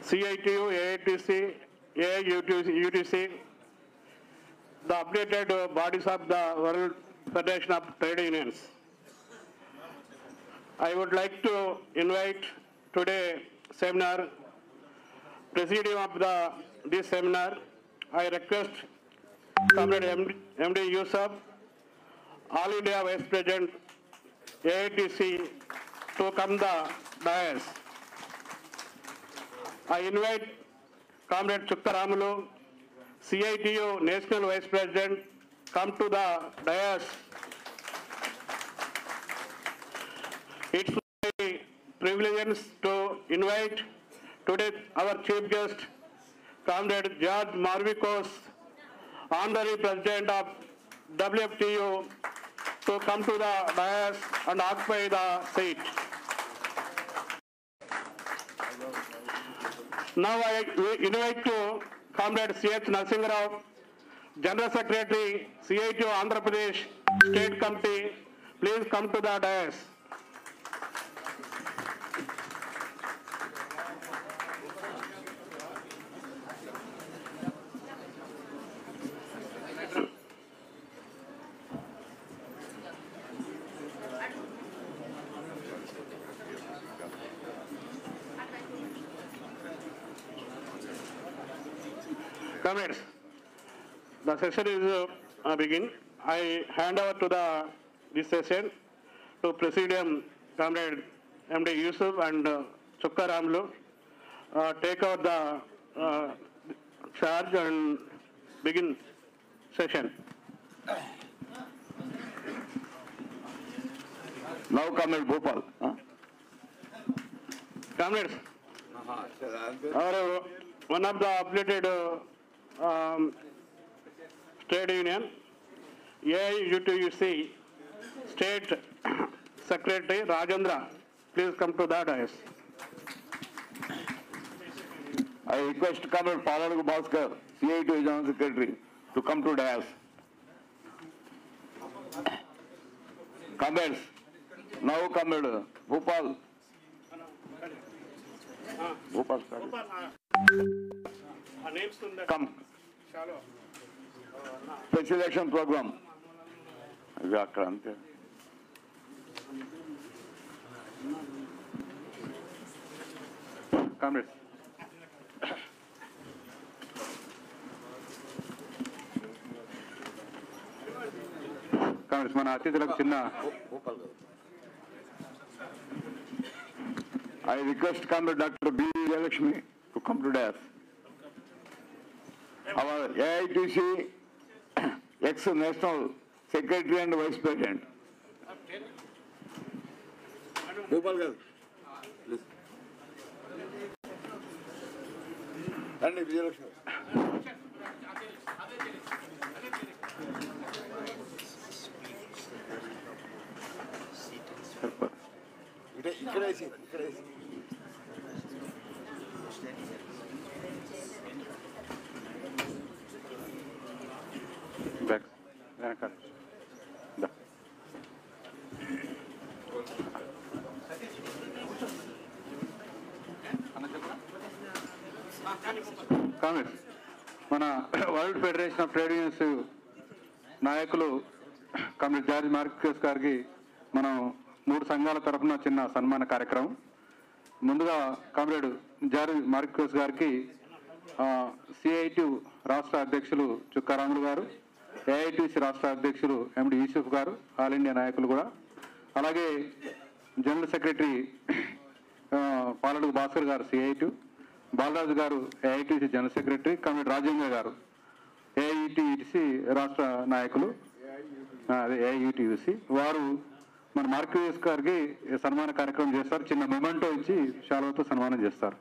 CITU, AITC, AIUTC, the updated bodies of the World Federation of Trade Unions. I would like to invite today seminar, presidium of this seminar. I request Comrade MD Yusuf, All India Vice President, AITC, to come the dais. I invite Comrade Chukka Ramulu, CITU National Vice President, come to the dais. It's my privilege to invite today our chief guest, Comrade George Marvikos, Honorary President of WFTU, to come to the dais and occupy the seat. Now I invite to Comrade C.H. Narasimha Rao, General Secretary, CITU Andhra Pradesh State Committee. Please come to the dais. Comrades, the session is begin. I hand over to this session to Presidium Comrade MD Yusuf and Chukka Ramulu. Take out the charge and begin session. Now Comrade Bhopal. Comrades, one of the updated trade union, AIUTC State Secretary Rajendra, please come to the dais. I request Comrade Paladugu Bhaskar, CITU General Secretary, to come to dais. Comrades, now Comrade Bhopal. Bhopal, come. Special action program. Comrades. Comrades, mana atithulaku chinna. I request Comrade Dr. B. Jayalakshmi to come to dais. Our AITC ex-National Secretary and Vice President. Bhopal girl, please. And Vijayalakshmi. Back. Comrades, మన world federation of trade unions నాయకులు comrade George marquise గారికి మనం 3 సంఘాల తరఫున చిన్న సన్మాన కార్యక్రమం. ముందుగా కామ్రేడ్ జార్జ్ మార్కిస్ గారికి సిఐటి రాష్ట్ర అధ్యక్షులు చుక్కా రాములు గారు, ఏఐటిసి రాష్ట్ర అధ్యక్షులు ఎండి యూసుఫ్ గారు, ఆల్ ఇండియా నాయకులు కూడా, అలాగే జనరల్ సెక్రటరీ పాలడుగు భాస్కర్ గారు సిఐటి, బాలరాజు గారు AITC general secretary, comrade Rajendra గారు ఏఐటిసి రాష్ట్ర నాయకులు, అదే ఏఐయుటిసి వారు మన మార్కిస్ గారికి సన్మాన కార్యక్రమం చేస్తారు. చిన్న మొమెంటో ఇచ్చి శాలువాతో సన్మానం చేస్తారు.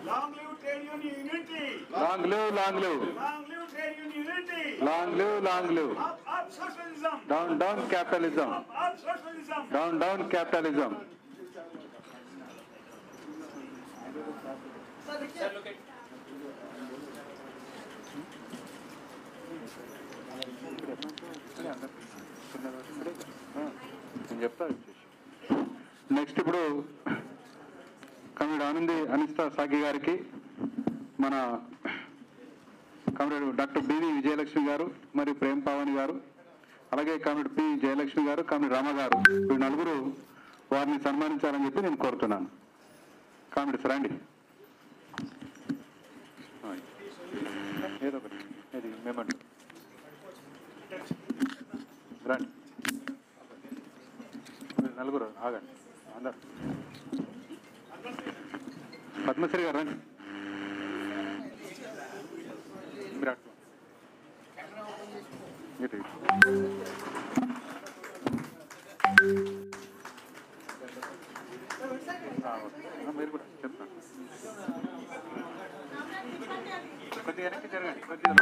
Long live trade union unity. Long live, long live. Long live trade union unity. Long live, long live. Up socialism. Down, down capitalism. Up socialism. Down, down capitalism. Next ఇప్పుడు comrade Anandi అనిస్తా సాగి గారికి మన comrade doctor BV Vijayalakshmi గారు మరియు ప్రేమ్ పావని గారు, అలాగే comrade P Jayalakshmi గారు, comrade Rama గారు, ఈ నలుగురు వారిని సన్మానించాలని చెప్పి నేను కోరుతున్నాను. కామ్రేడ్స్ రండి. ఏదో ఒకటి ఇది మేమండి రండి. నలుగురు ఆగండి. అందరు పద్మశ్రీ గారు రండి. మీరు మీరు కూడా చెప్తాను. కొద్దిగా వెనక్కి జరగండి. కొద్దిగా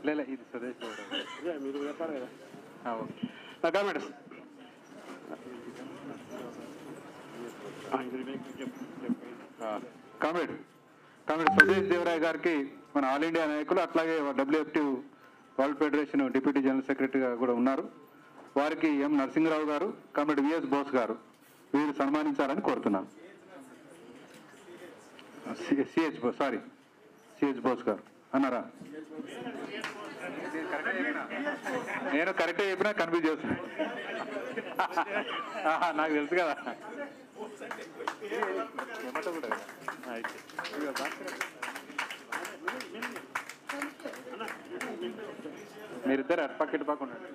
లేదు, ఇది స్వదేశ్ మీరు చెప్పారు కదా. కామ్రేడ్స్ కామ్రేడ్ స్వదేశ్ దేవరాయ్ గారికి మన ఆల్ ఇండియా నాయకులు, అట్లాగే WFT world federation deputy general సెక్రటరీగా కూడా ఉన్నారు. వారికి ఎం నరసింహరావు గారు, కమ్రేడ్ విఎస్ బోస్ గారు వీరు సన్మానించాలని కోరుతున్నాను. సిహెచ్ బోస్ గారు అన్నారా? నేను కరెక్ట్గా చెప్పినా కన్ఫ్యూజ్ చేస్తున్నా. నాకు తెలుసు కదా. మీరిద్దరు అటు పక్క ఇటు పక్క ఉండండి.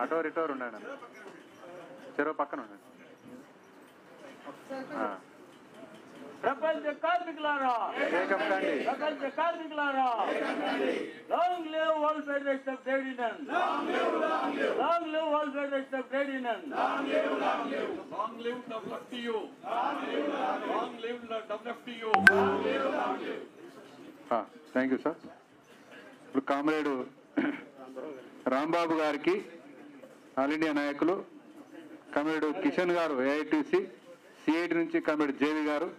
అటోరు ఇటోరు ఉండండి. చెరువు పక్కన ఉండండి. ప్రపంచ కార్మికులారా, ప్రపంచ కార్మికులారా, long live world federation of trade union, long live world federation of trade union, long live WFTU, long live WFTU. Thank you sir. ఇప్పుడు కామ్రేడు రాంబాబు గారికి ఆల్ ఇండియా నాయకులు, కామ్రేడు కిషన్ గారు AITC, CIT నుంచి కామ్రేడు JV గారు,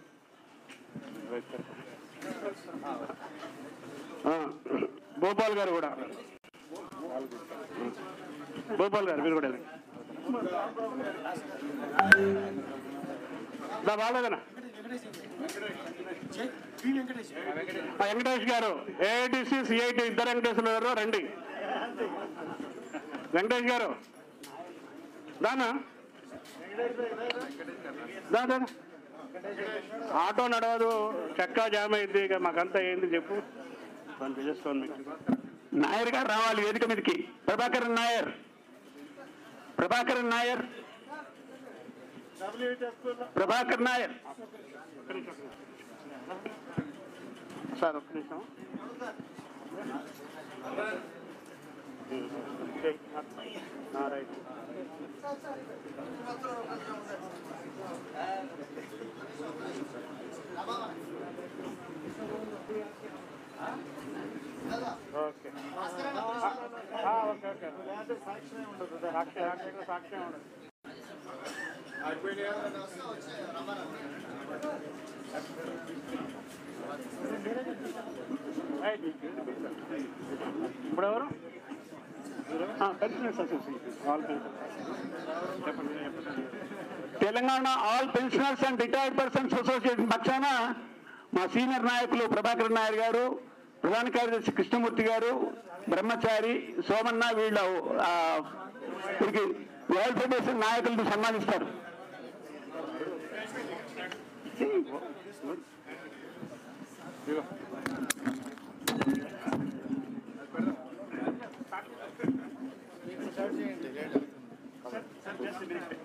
భోపాల్ గారు కూడా, భోపాల్ గారు మీరు కూడా బాగాలేదనా. వెంకటేష్ గారు AITC, CIT ఇద్దరు వెంకటేశ్వర గారు రండి. వెంకటేష్ గారు దానా దాదా ఆటో నడవదు, చెక్కా జామ్ అయింది, ఇక మాకంతా ఏంది చెప్పు. నాయర్ గారు రావాలి వేదిక మీదకి. ప్రభాకరన్ నాయర్, ప్రభాకరన్ నాయర్, ప్రభాకర్ నాయర్ సార్ ఒక్క నిమిషం. రైట్. Okay okay okay. సాక్ష్యం ఉండదు, సాక్ష్యం ఉండదు. ఇప్పుడు ఎవరు? Pensioners association, all Telangana all pensioners and retired persons association పక్షాన మా సీనియర్ నాయకులు ప్రభాకర్ నాయర్ గారు, ప్రధాన కార్యదర్శి కృష్ణమూర్తి గారు, బ్రహ్మచారి, సోమన్న వీళ్ళ వీరికి వరల్డ్ ఫెడరేషన్ నాయకులను సన్మానిస్తారు. Just a minute.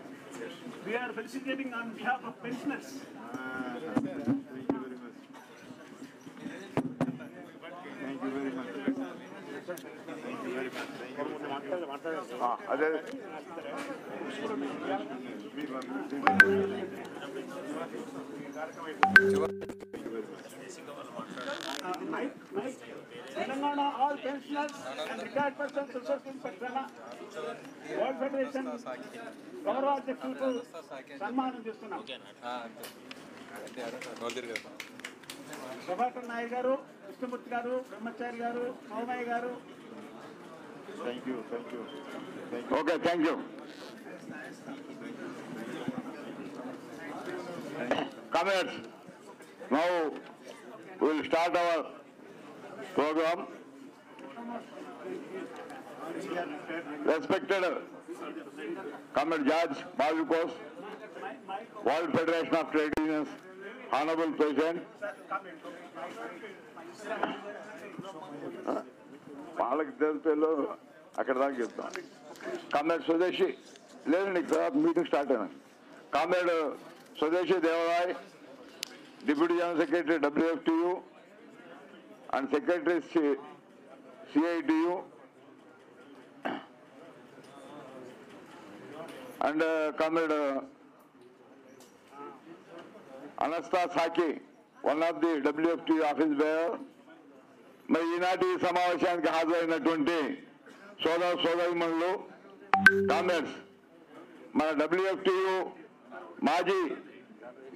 We are felicitating on behalf of pensioners. అదే Telangana all pensioners and retired persons associated with Telangana World Federation గౌరవ అధ్యక్షులకు సన్మానం చేస్తున్నాం. ప్రభాకర్ నాయక్ గారు, కృష్ణమూర్తి గారు, బ్రహ్మచారి గారు, సోమయ్య గారు. Okay, thank you. Comrades, now we will start our program. Respected Comrade George Marcos, World Federation of Trade Unions, Honorable President. వాళ్ళకి తెలిపేలో అక్కడ దాకా చెప్తాం. కామ్రేడ్ స్వదేశీ లేదండి, తర్వాత మీటింగ్ స్టార్ట్ అయినా. Comrade Swadeshi Devroy, deputy general secretary WFTU and Secretary CITU, and Comrade Anasta Saki, one of the WFTU office bearer. మరి ఈనాటి సమావేశానికి హాజరైనటువంటి సోదరమణులు, కామ్రేడ్స్, మన WFTU మాజీ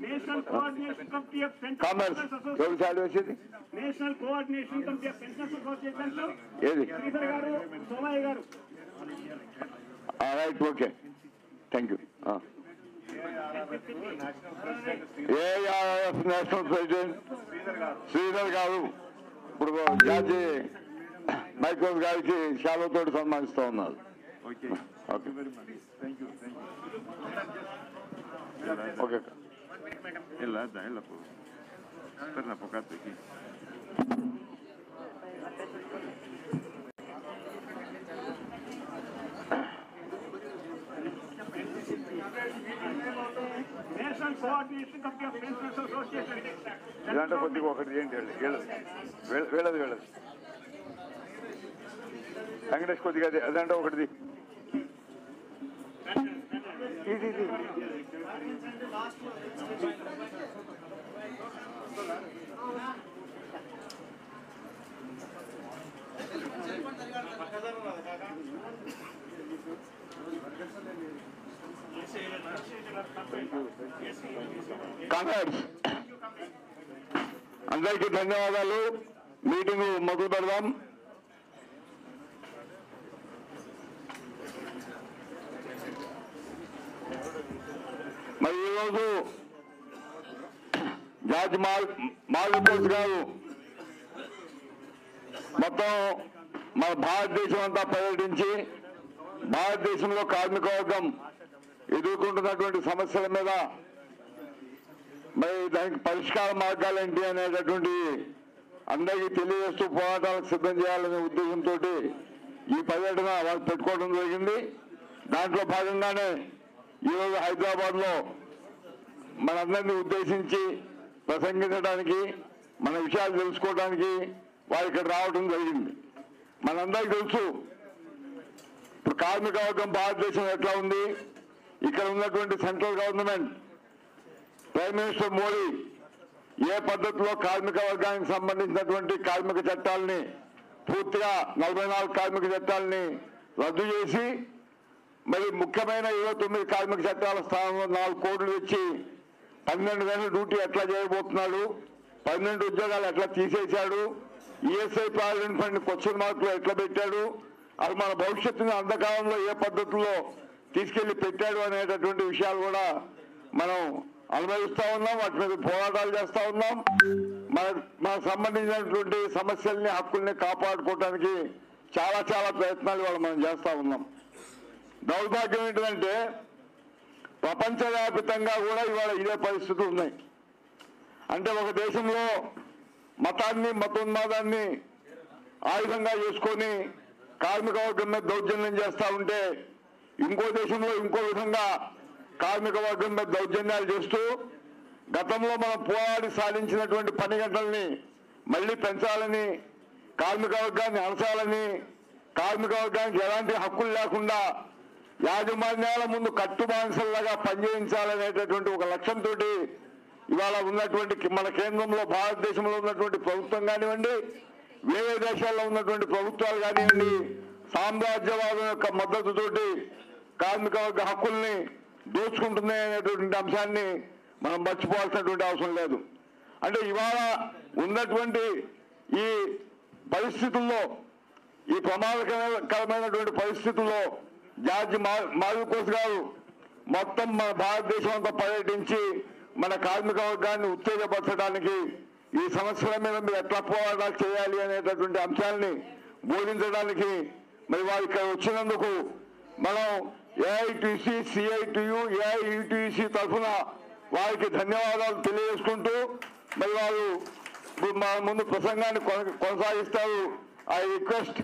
national coordination committee of comrades ఎవరు చాలు వేసేది national coordination committee of pensioners associations ఏది శ్రీధర్ గారు, సోమయ్య గారు. Right, okay, thank you. ARF national president Sridhar గారు ఇప్పుడు జార్జి మైక్రోస్ గారికి శాలువతో సన్మానిస్తూ ఉన్నారు. Okay, okay. National coordination committee of pensioners association. ఇదంటే కొద్దిగా ఒకటి ఏంటి వీళ్ళది వెంకటేష్ కొద్దిగా అదంటే ఒకటిది ఇది కాంగ్రెస్ అందరికీ ధన్యవాదాలు. మీటింగ్ మొదలు పెడదాం. మరి ఈరోజు జార్జ్ మార్కోస్ గారు మొత్తం మన భారతదేశం అంతా పర్యటించి భారతదేశంలో కార్మిక వర్గం ఎదుర్కొంటున్నటువంటి సమస్యల మీద మరి దానికి పరిష్కార మార్గాలు ఏంటి అనేటటువంటి అందరికీ తెలియజేస్తూ పోరాటాలకు సిద్ధం చేయాలనే ఉద్దేశంతో ఈ పర్యటన వాళ్ళు పెట్టుకోవడం జరిగింది. దాంట్లో భాగంగానే ఈరోజు హైదరాబాద్లో మనందరినీ ఉద్దేశించి ప్రసంగించడానికి, మన విషయాలు తెలుసుకోవడానికి వారు ఇక్కడ రావడం జరిగింది. మనందరికీ తెలుసు ఇప్పుడు కార్మిక వర్గం భారతదేశం ఎట్లా ఉంది. ఇక్కడ ఉన్నటువంటి central government, prime minister Modi ఏ పద్ధతిలో కార్మిక వర్గానికి సంబంధించినటువంటి కార్మిక చట్టాలని పూర్తిగా 44 కార్మిక చట్టాలని రద్దు చేసి మరి ముఖ్యమైన 29 కార్మిక చట్టాల స్థానంలో 4 కోట్లు ఇచ్చి 12 గంటల డ్యూటీ ఎట్లా చేయబోతున్నాడు, 12 ఉద్యోగాలు ఎట్లా తీసేశాడు, ఈఎస్ఐ ప్రావిడెంట్ ఫండ్ క్వశ్చన్ మార్కులు ఎట్లా పెట్టాడు, అది మన భవిష్యత్తుని అంధకాలంలో ఏ పద్ధతిలో తీసుకెళ్లి పెట్టాడు అనేటటువంటి విషయాలు కూడా మనం అనుభవిస్తూ ఉన్నాం. వాటి మీద పోరాటాలు చేస్తూ ఉన్నాం. మనకు సంబంధించినటువంటి సమస్యల్ని, హక్కుల్ని కాపాడుకోవడానికి చాలా ప్రయత్నాలు ఇవాళ మనం చేస్తూ ఉన్నాం. దౌర్భాగ్యం ఏంటంటే ప్రపంచవ్యాప్తంగా కూడా ఇవాళ ఇదే పరిస్థితులు ఉన్నాయి. అంటే ఒక దేశంలో మతాన్ని మతోన్మాదాన్ని ఆయుధంగా చేసుకొని కార్మిక వర్గం మీద దౌర్జన్యం చేస్తూ ఉంటే ఇంకో దేశంలో ఇంకో విధంగా కార్మిక వర్గం మీద దౌర్జన్యాలు చేస్తూ గతంలో మనం పోరాడి సాధించినటువంటి పని గంటల్ని మళ్ళీ పెంచాలని, కార్మిక వర్గాన్ని అణచాలని, కార్మిక వర్గానికి ఎలాంటి హక్కులు లేకుండా యాజమాన్యాల ముందు కట్టుబానిసల్లాగా పనిచేయించాలనేటటువంటి ఒక లక్ష్యంతో ఇవాళ ఉన్నటువంటి మన కేంద్రంలో భారతదేశంలో ఉన్నటువంటి ప్రభుత్వం కానివ్వండి, వేరే దేశాల్లో ఉన్నటువంటి ప్రభుత్వాలు కానివ్వండి, సామ్రాజ్యవాదం యొక్క మద్దతుతోటి కార్మిక వర్గ హక్కుల్ని దోచుకుంటున్నాయి అనేటువంటి అంశాన్ని మనం మర్చిపోవాల్సినటువంటి అవసరం లేదు. అంటే ఇవాళ ఉన్నటువంటి ఈ పరిస్థితుల్లో, ఈ ప్రమాదకరమైనటువంటి పరిస్థితుల్లో జార్జ్ మాల్కోస్ గారు మొత్తం మన భారతదేశం అంతా పర్యటించి మన కార్మిక వర్గాన్ని ఉత్తేజపరచడానికి, ఈ సమస్యల మీద మీరు ఎట్లా పోరాటాలు చేయాలి అనేటటువంటి అంశాలని బోధించడానికి మరి వారు ఇక్కడ వచ్చినందుకు మనం ఏఐటీసీ, సిఐటియు, ఏఐయుటిసి తరఫున వారికి ధన్యవాదాలు తెలియజేసుకుంటూ మరి వారు మా ముందు ప్రసంగాన్ని కొనసాగిస్తారు. I request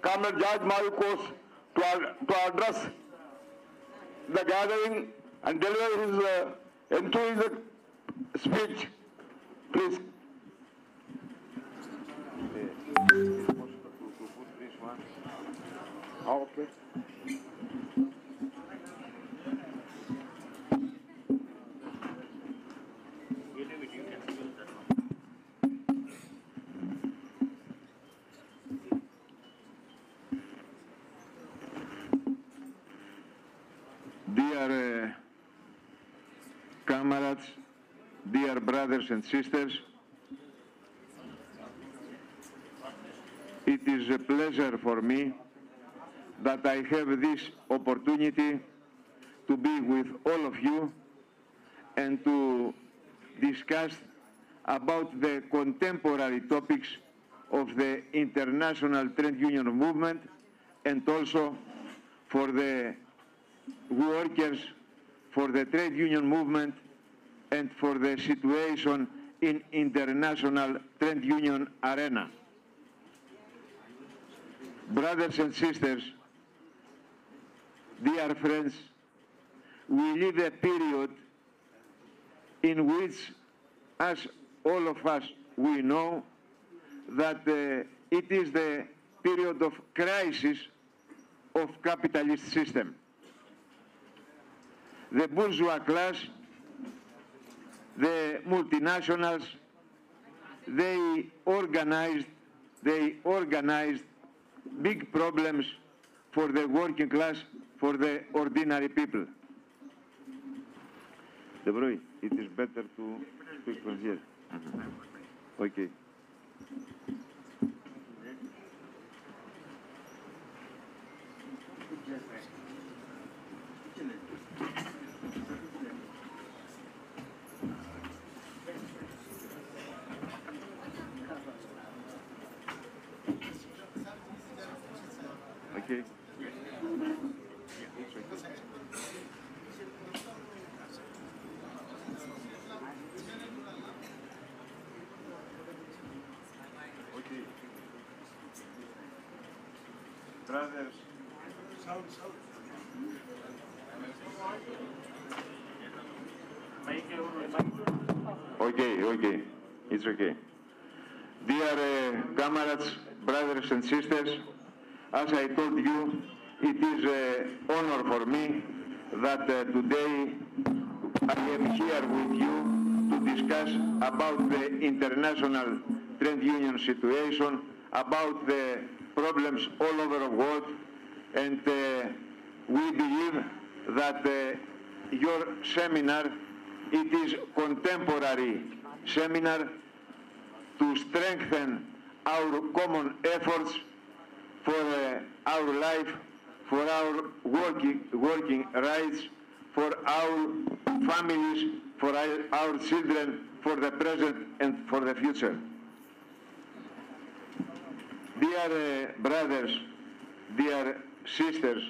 comrade George Mavrikos to address the gathering and deliver his enthusiastic speech. Please. Okay. Dear comrades, dear brothers and sisters, it is a pleasure for me that I have this opportunity to be with all of you and to discuss about the contemporary topics of the international trade union movement and also for the workers, for the trade union movement and for the situation in international trade union arena. Brothers and sisters, dear friends, we live a period in which, as all of us we know, that it is the period of crisis of capitalist system. The bourgeois class, the multinationals, they organized big problems for the working class, for the ordinary people. De Bruyne, it is better to speak from here. Okay. Okay. Okay. Brothers. Okay. It's okay. Dear comrades, brothers and sisters, as I told you, it is an honor for me that today I am here with you to discuss about the international trade union situation, about the problems all over the world, and we believe that your seminar, it is contemporary seminar to strengthen our common efforts for our life, for our working rights, for our families, for our children, for the present and for the future. Dear brothers, dear sisters,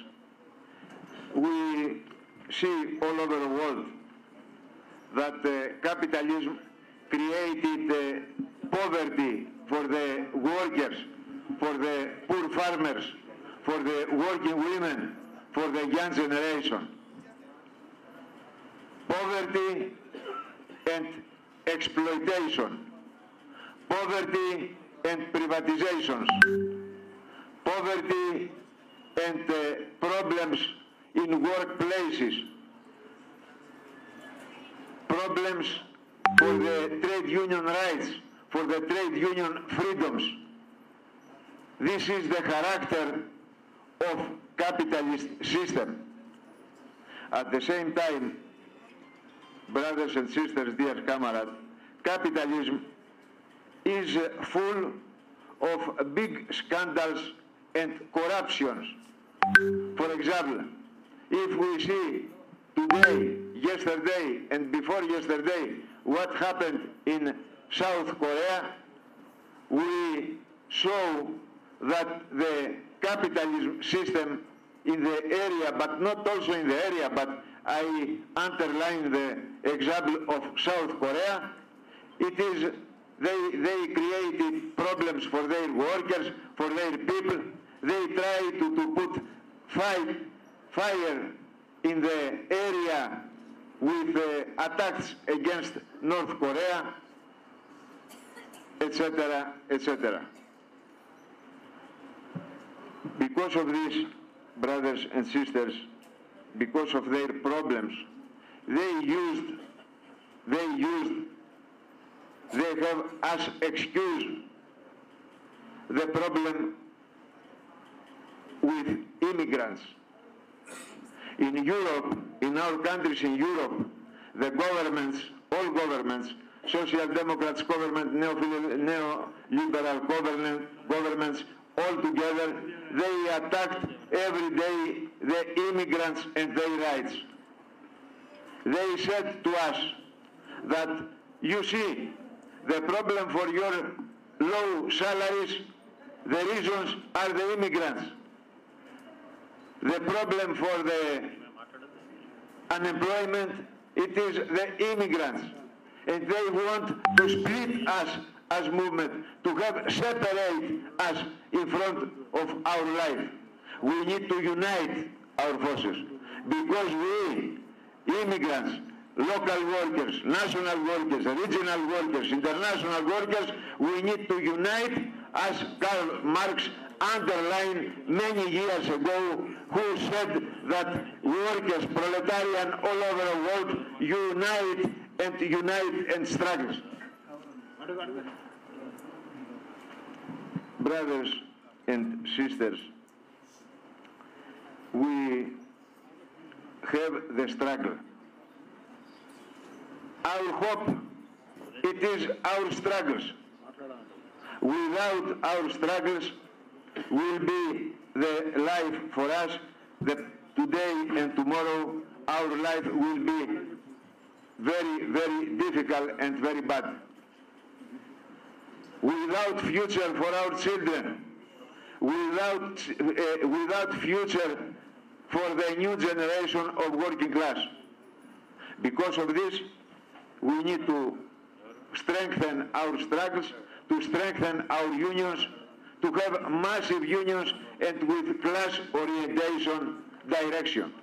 we see all over the world that capitalism created poverty for the workers, for the poor farmers, for the working women, for the young generation. Poverty and exploitation, poverty and privatizations, poverty and problems in workplaces, problems for the trade union rights, for the trade union freedoms. This is the character of capitalist system. At the same time, brothers and sisters, dear comrades, capitalism is full of big scandals and corruptions. For example, if we see today, yesterday, and before yesterday, what happened in South Korea, we saw that the capitalism system in the area, but not also in the area, but I underline the example of South Korea, it is, they created problems for their workers, for their people. They try to put fire in the area with attacks against North Korea, etc., etc. Because of this, brothers and sisters, because of their problems, they have as excuse the problem with immigrants. In Europe, in our countries in Europe, the governments, all governments, Social Democrats government, neoliberal governments, all together, they attacked every day the immigrants and their rights. They said to us that, you see, the problem for your low salaries, the reasons are the immigrants. The problem for the unemployment, it is the immigrants. And they want to split us as movement, to have separate us in front of our life. We need to unite our forces, because we, immigrants, local workers, national workers, regional workers, international workers, we need to unite, as Karl Marx underlined many years ago, who said that workers, proletarian all over the world, unite and struggle. Brothers and sisters, we have the struggle. Our hope, it is our struggles. Without our struggles will be the life for us, that today and tomorrow our life will be very, very difficult and very bad. Without future for our children, without future for the new generation of working class. Because of this, we need to strengthen our struggles, to strengthen our unions, to have massive unions and with class orientation direction.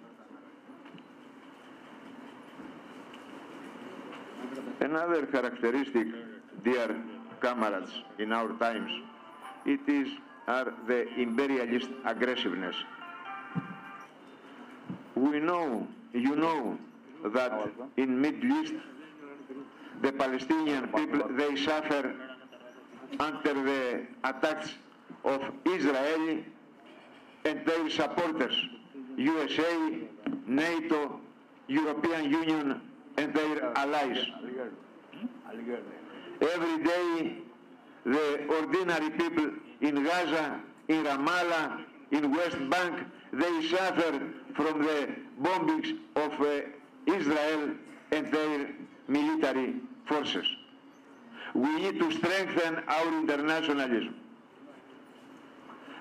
Another characteristic, dear comrades, in our times, are the imperialist aggressiveness. We know, you know, that in Middle East, the Palestinian people, they suffer under the attacks of Israel and their supporters, USA, NATO, European Union, and their allies. Every day, the ordinary people in Gaza, in Ramallah, in West Bank, they suffer from the bombings of Israel and their military forces. We need to strengthen our internationalism.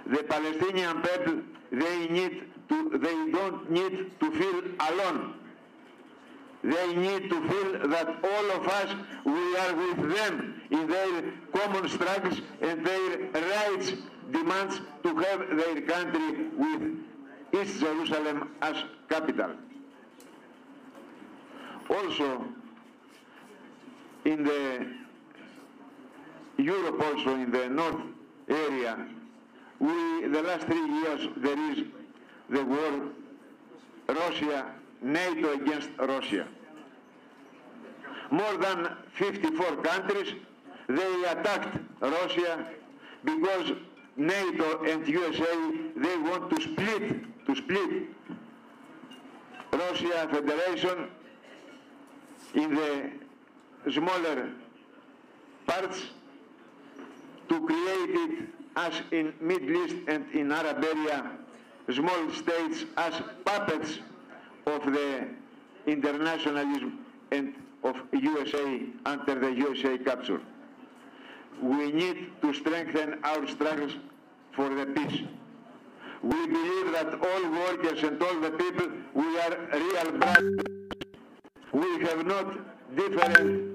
The Palestinian people, they don't need to feel alone. They need to feel that all of us, we are with them in their common struggles and their rights demands to have their country with East Jerusalem as capital. Also, in the Europe, also in the north area, the last 3 years there is the war Russia, NATO against Russia. More than 54 countries, they attacked Russia because NATO and USA, they want to split Russia Federation in the smaller parts to create it as in Middle East and in Arab area, small states as puppets of the internationalism and of USA under the USA capture. We need to strengthen our struggles for the peace. We believe that all workers and all the people, we are real brothers. We have not different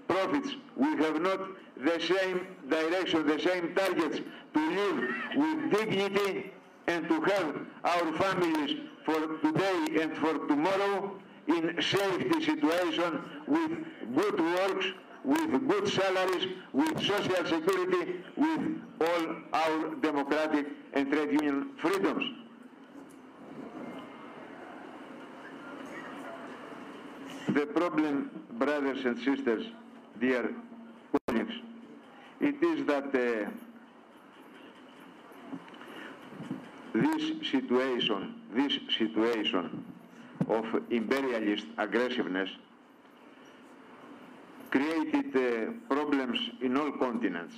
profits. We have not the same direction, the same targets to live with dignity and to have our families for today and for tomorrow in safety situation with good works, with good salaries, with social security, with all our democratic and trade union freedoms. The problem, brothers and sisters, dear colleagues, it is that this situation of imperialist aggressiveness created problems in all continents.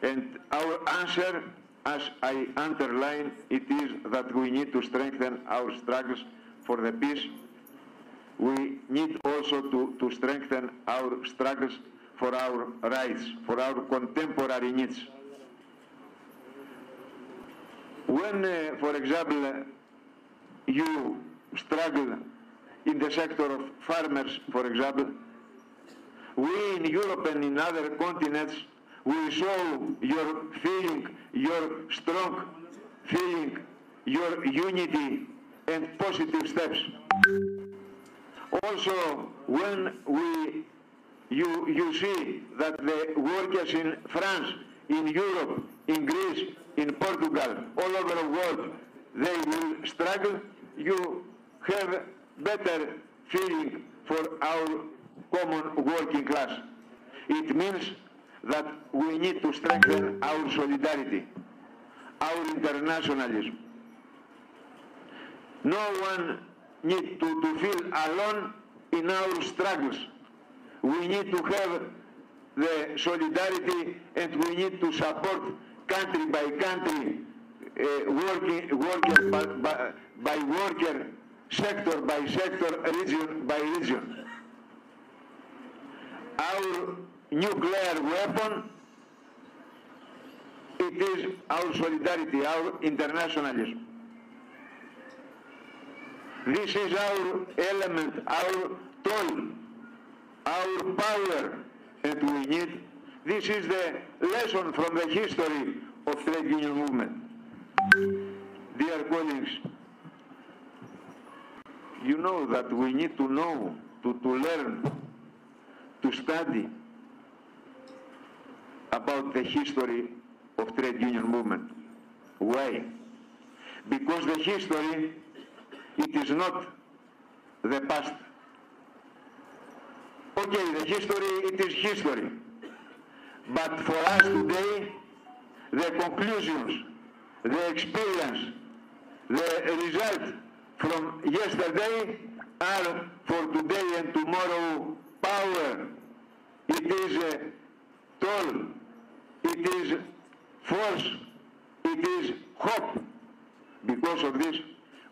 And our answer, as I underline, it is that we need to strengthen our struggles for the peace. We need also to strengthen our struggles for our rights, for our contemporary needs. When, for example, you struggle in the sector of farmers, for example, we in Europe and in other continents, we show your feeling, your strong feeling, your unity and positive steps. Also, when you see that the workers in France, in Europe, in Greece, in Portugal, all over the world, they will struggle, you have better feeling for our common working class. It means that we need to strengthen our solidarity, our internationalism. No one needs to feel alone in our struggles. We need to have the solidarity and we need to support country by country, worker by worker, sector by sector, region by region. Our nuclear weapon, it is our solidarity, our internationalism. This is our element, our tool, our power, and we need. This is the lesson from the history of trade union movement. Dear colleagues, you know that we need to know, to learn, to study about the history of trade union movement. Why? Because the history, it is not the past. Okay, the history, it is history. But for us today, the conclusions, the experience, the result from yesterday are for today and tomorrow power. It is a toll. It is force. It is hope. Because of this,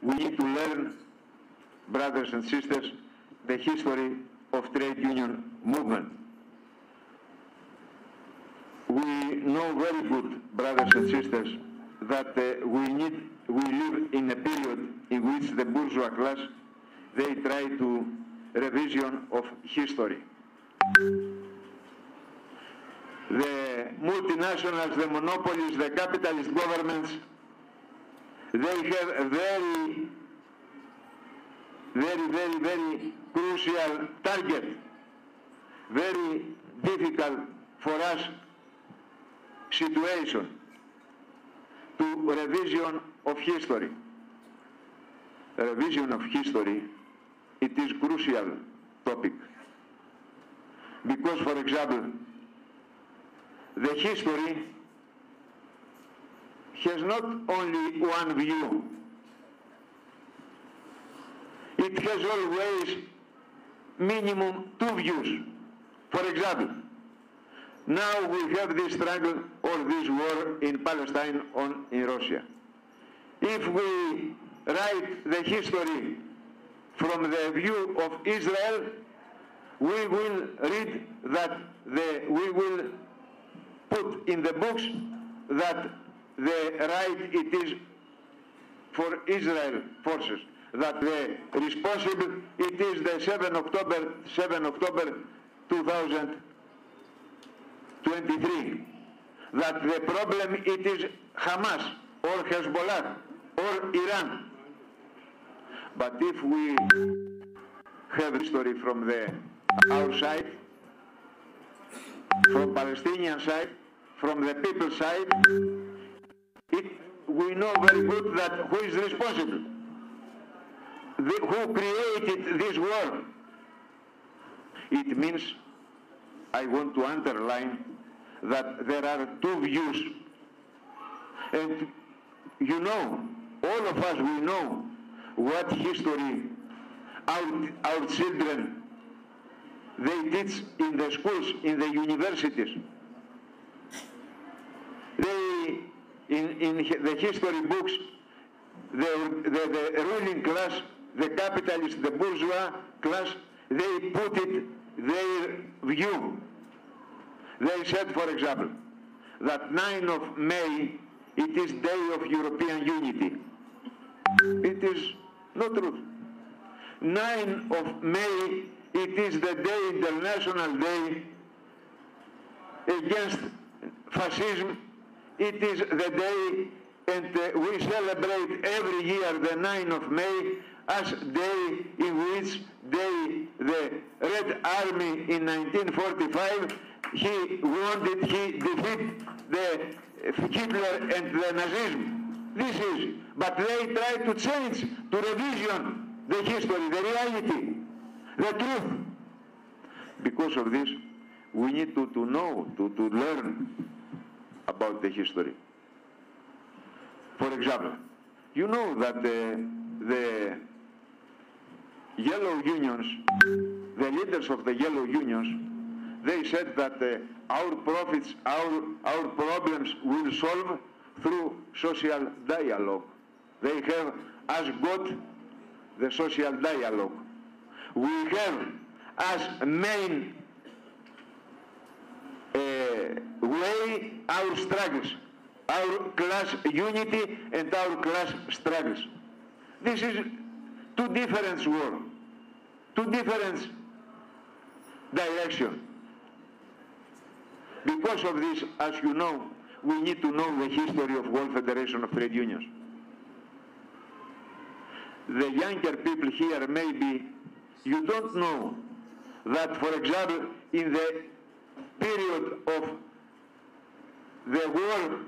we need to learn, brothers and sisters, the history of trade union movement. We know very good, brothers and sisters, that we live in a period in which the bourgeois class, they try to revision of history. The multinationals, the monopolies, the capitalist governments, they have a very crucial target, very difficult for us situation to revision of history. A revision of history, it is crucial topic. Because, for example, the history has not only one view. It has always minimum two views. For example, now we have this struggle or this war in Palestine or in Russia. If we write the history from the view of Israel, we will read that we will put in the books that the right it is for Israel forces, that the responsible it is the 7 October 2023, that the problem it is Hamas or Hezbollah or Iran. But if we have history from our side, from Palestinian side, from the people's side, we know very good that who is responsible, who created this war. It means, I want to underline that there are two views. And you know, all of us, we know what history our children, they teach in the schools, in the universities. They, in the history books, the ruling class, the capitalist, the bourgeois class, they put it their view. They said, for example, that 9 of May, it is Day of European Unity. It is not true. 9 of May, it is the day, International Day against fascism. It is the day, and we celebrate every year the 9th of May as day in which the Red Army in 1945, he defeated the Hitler and the Nazism. This is, but they try to change, to revision the history, the reality, the truth. Because of this, we need to know, to learn about the history. For example, you know that the Yellow Unions, the leaders of the Yellow Unions, they said that our profits, our problems will solve through social dialogue. They have as God the social dialogue. We have as main way our struggles, our class unity and our class struggles. This is two different worlds, two different directions. Because of this, as you know, we need to know the history of World Federation of Trade Unions. The younger people here, maybe you don't know that, for example, in the period of the war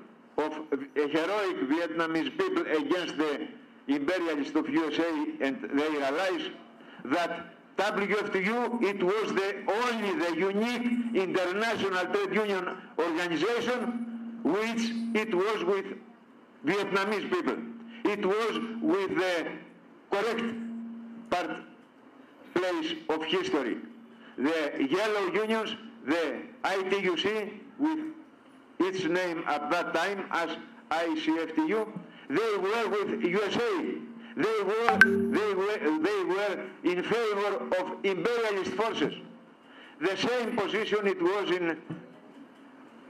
of heroic Vietnamese people against the imperialists of USA and their allies, that WFTU, it was the unique international trade union organization which it was with Vietnamese people. It was with the correct place of history. The Yellow Unions, the ITUC, with its name at that time as ICFTU, they were with USA. They were in favor of imperialist forces. The same position it was in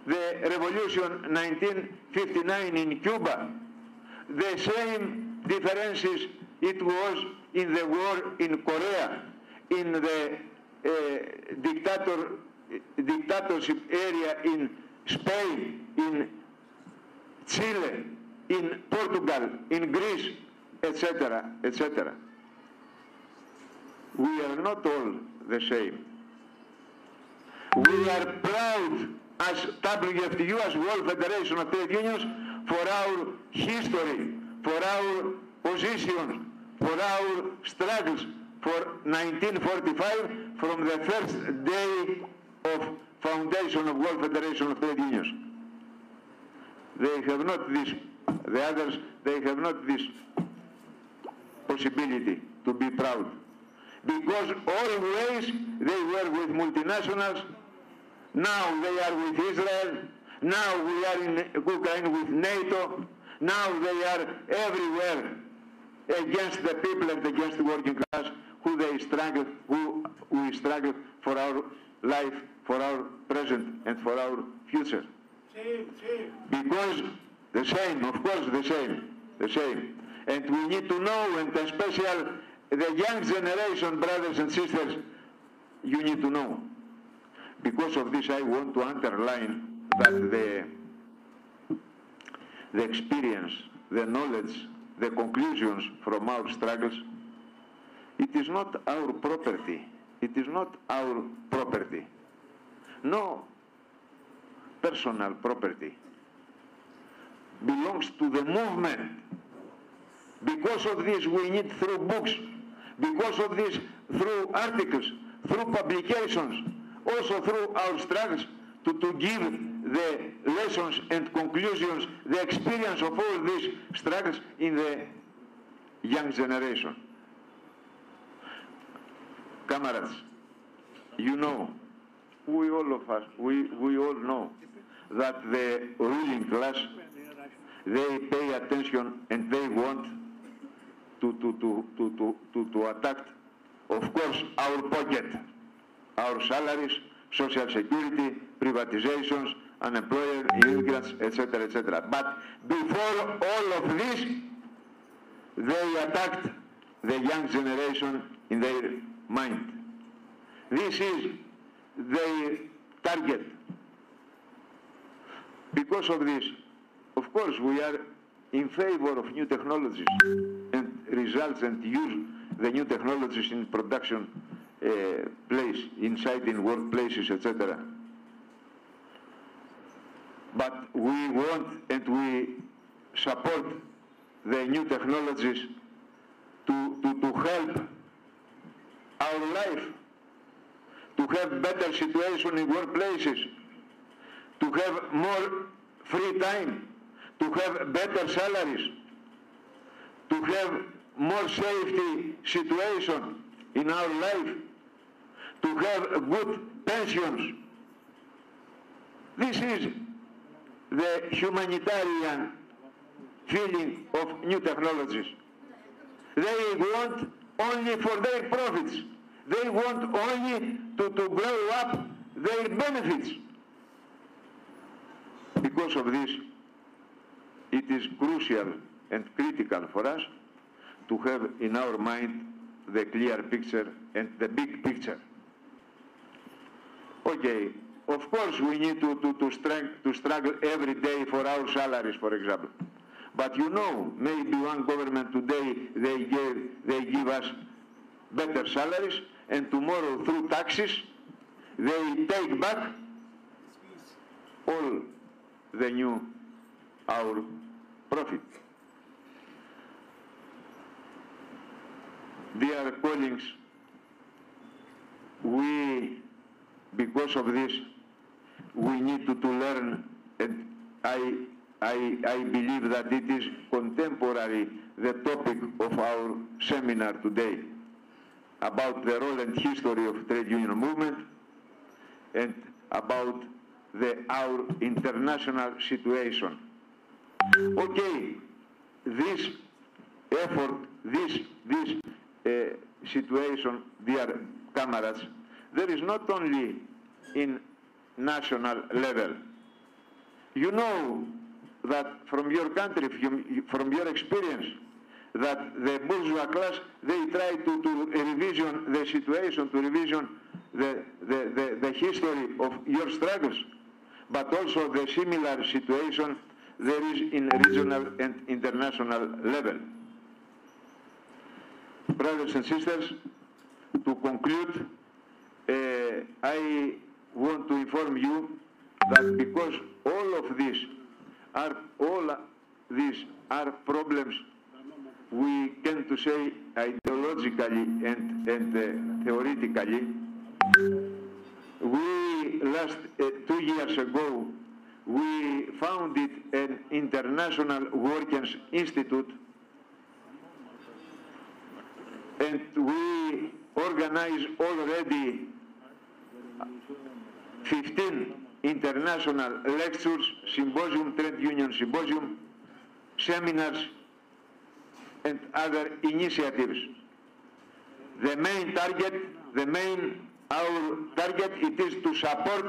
the revolution 1959 in Cuba, the same differences it was in the war in Korea, in the dictatorship area in Spain, in Chile, in Portugal, in Greece, etc., etc. We are not all the same. We are proud as WFTU, as World Federation of Trade Unions, for our history, for our positions, for our struggles, for 1945, from the first day of foundation of World Federation of Trade Unions. They have not this, the others, they have not this possibility to be proud. Because always they were with multinationals, now they are with Israel, now we are in Ukraine with NATO, now they are everywhere against the people and against the working class, who we struggle for our life, for our present and for our future. Because the same, of course the same. And we need to know, and especially the young generation, brothers and sisters, you need to know. Because of this, I want to underline that the experience, the knowledge, the conclusions from our struggles, it is not our property. It is not our property. No personal property. Belongs to the movement. Because of this, we need through books. Because of this, through articles, through publications, also through our struggles, to give the lessons and conclusions, the experience of all these struggles in the young generation. Comrades, you know, we all know that the ruling class, they pay attention and they want to attack, of course, our pocket, our salaries, social security, privatizations, unemployment, immigrants, etc., etc. But before all of this, they attacked the young generation in their mind. This is their target. Because of this, of course, we are in favor of new technologies and results and use the new technologies in production place, inside in workplaces, etc. But we want and we support the new technologies to help our life, to have better situation in workplaces, to have more free time, to have better salaries, to have more safety situation in our life, to have good pensions. This is the humanitarian feeling of new technologies. They want only for their profits. They want only to grow up their benefits. Because of this, it is crucial and critical for us to have in our mind the clear picture and the big picture. Okay, of course we need to struggle every day for our salaries, for example. But you know, maybe one government today, they give us better salaries, and tomorrow through taxes, they take back all the new, our profit. Dear colleagues, because of this, we need to learn, and I believe that it is contemporary, the topic of our seminar today, about the role and history of trade union movement, and about our international situation. Okay, this effort, this situation, dear comrades, there is not only in national level, you know that from your country, from your experience, that the bourgeois class, they try to revision the situation, to revision the history of your struggles, but also the similar situation there is in regional and international level. Brothers and sisters, to conclude, I want to inform you that because all these are problems we can to say ideologically and theoretically. We last 2 years ago we founded an international workers institute, and we organize already 15 international lectures, symposium, trade union symposium, seminars, and other initiatives. The main target, our target, it is to support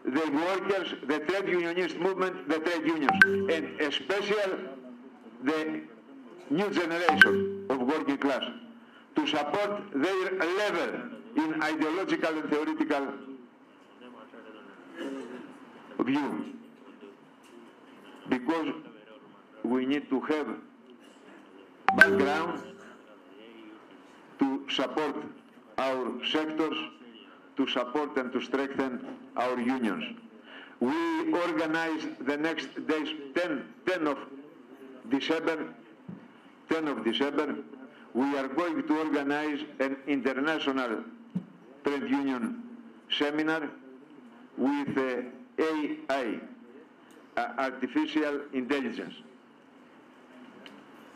the workers, the trade unionist movement, the trade unions, and especially the new generation of working class, to support their level in ideological and theoretical view, because we need to have background to support our sectors, to support and to strengthen our unions. We organize the next days, 10 of December, we are going to organize an international trade union seminar with AI, artificial intelligence.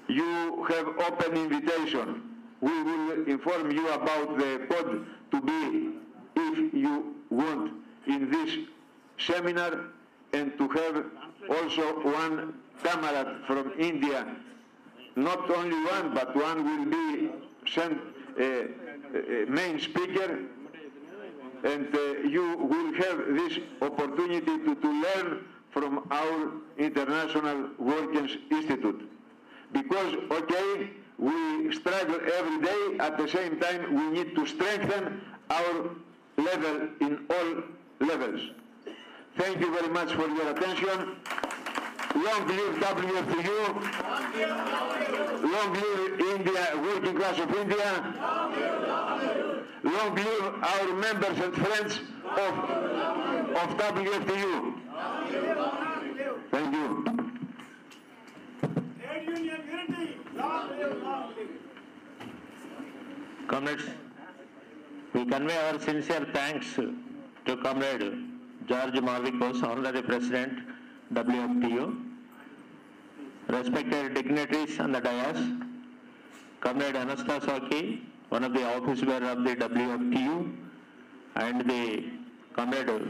You have open invitation. We will inform you about the code to be, if you want, in this seminar, and to have also one comrade from India. Not only one, but one will be sent main speaker, and you will have this opportunity to learn from our International Workers Institute. Because, okay, we struggle every day, at the same time we need to strengthen our level in all levels. Thank you very much for your attention. Long live WFTU. Long live India, working class of India. Long live our members and friends of WFTU. Thank you. Trade union unity. Long live, long live. Comrades, we convey our sincere thanks to Comrade George Marvikos, Honorary President, WFTU, respected dignitaries on the dais, Comrade Anastasaki, one of the office bearer of the WFTU, and the Comrade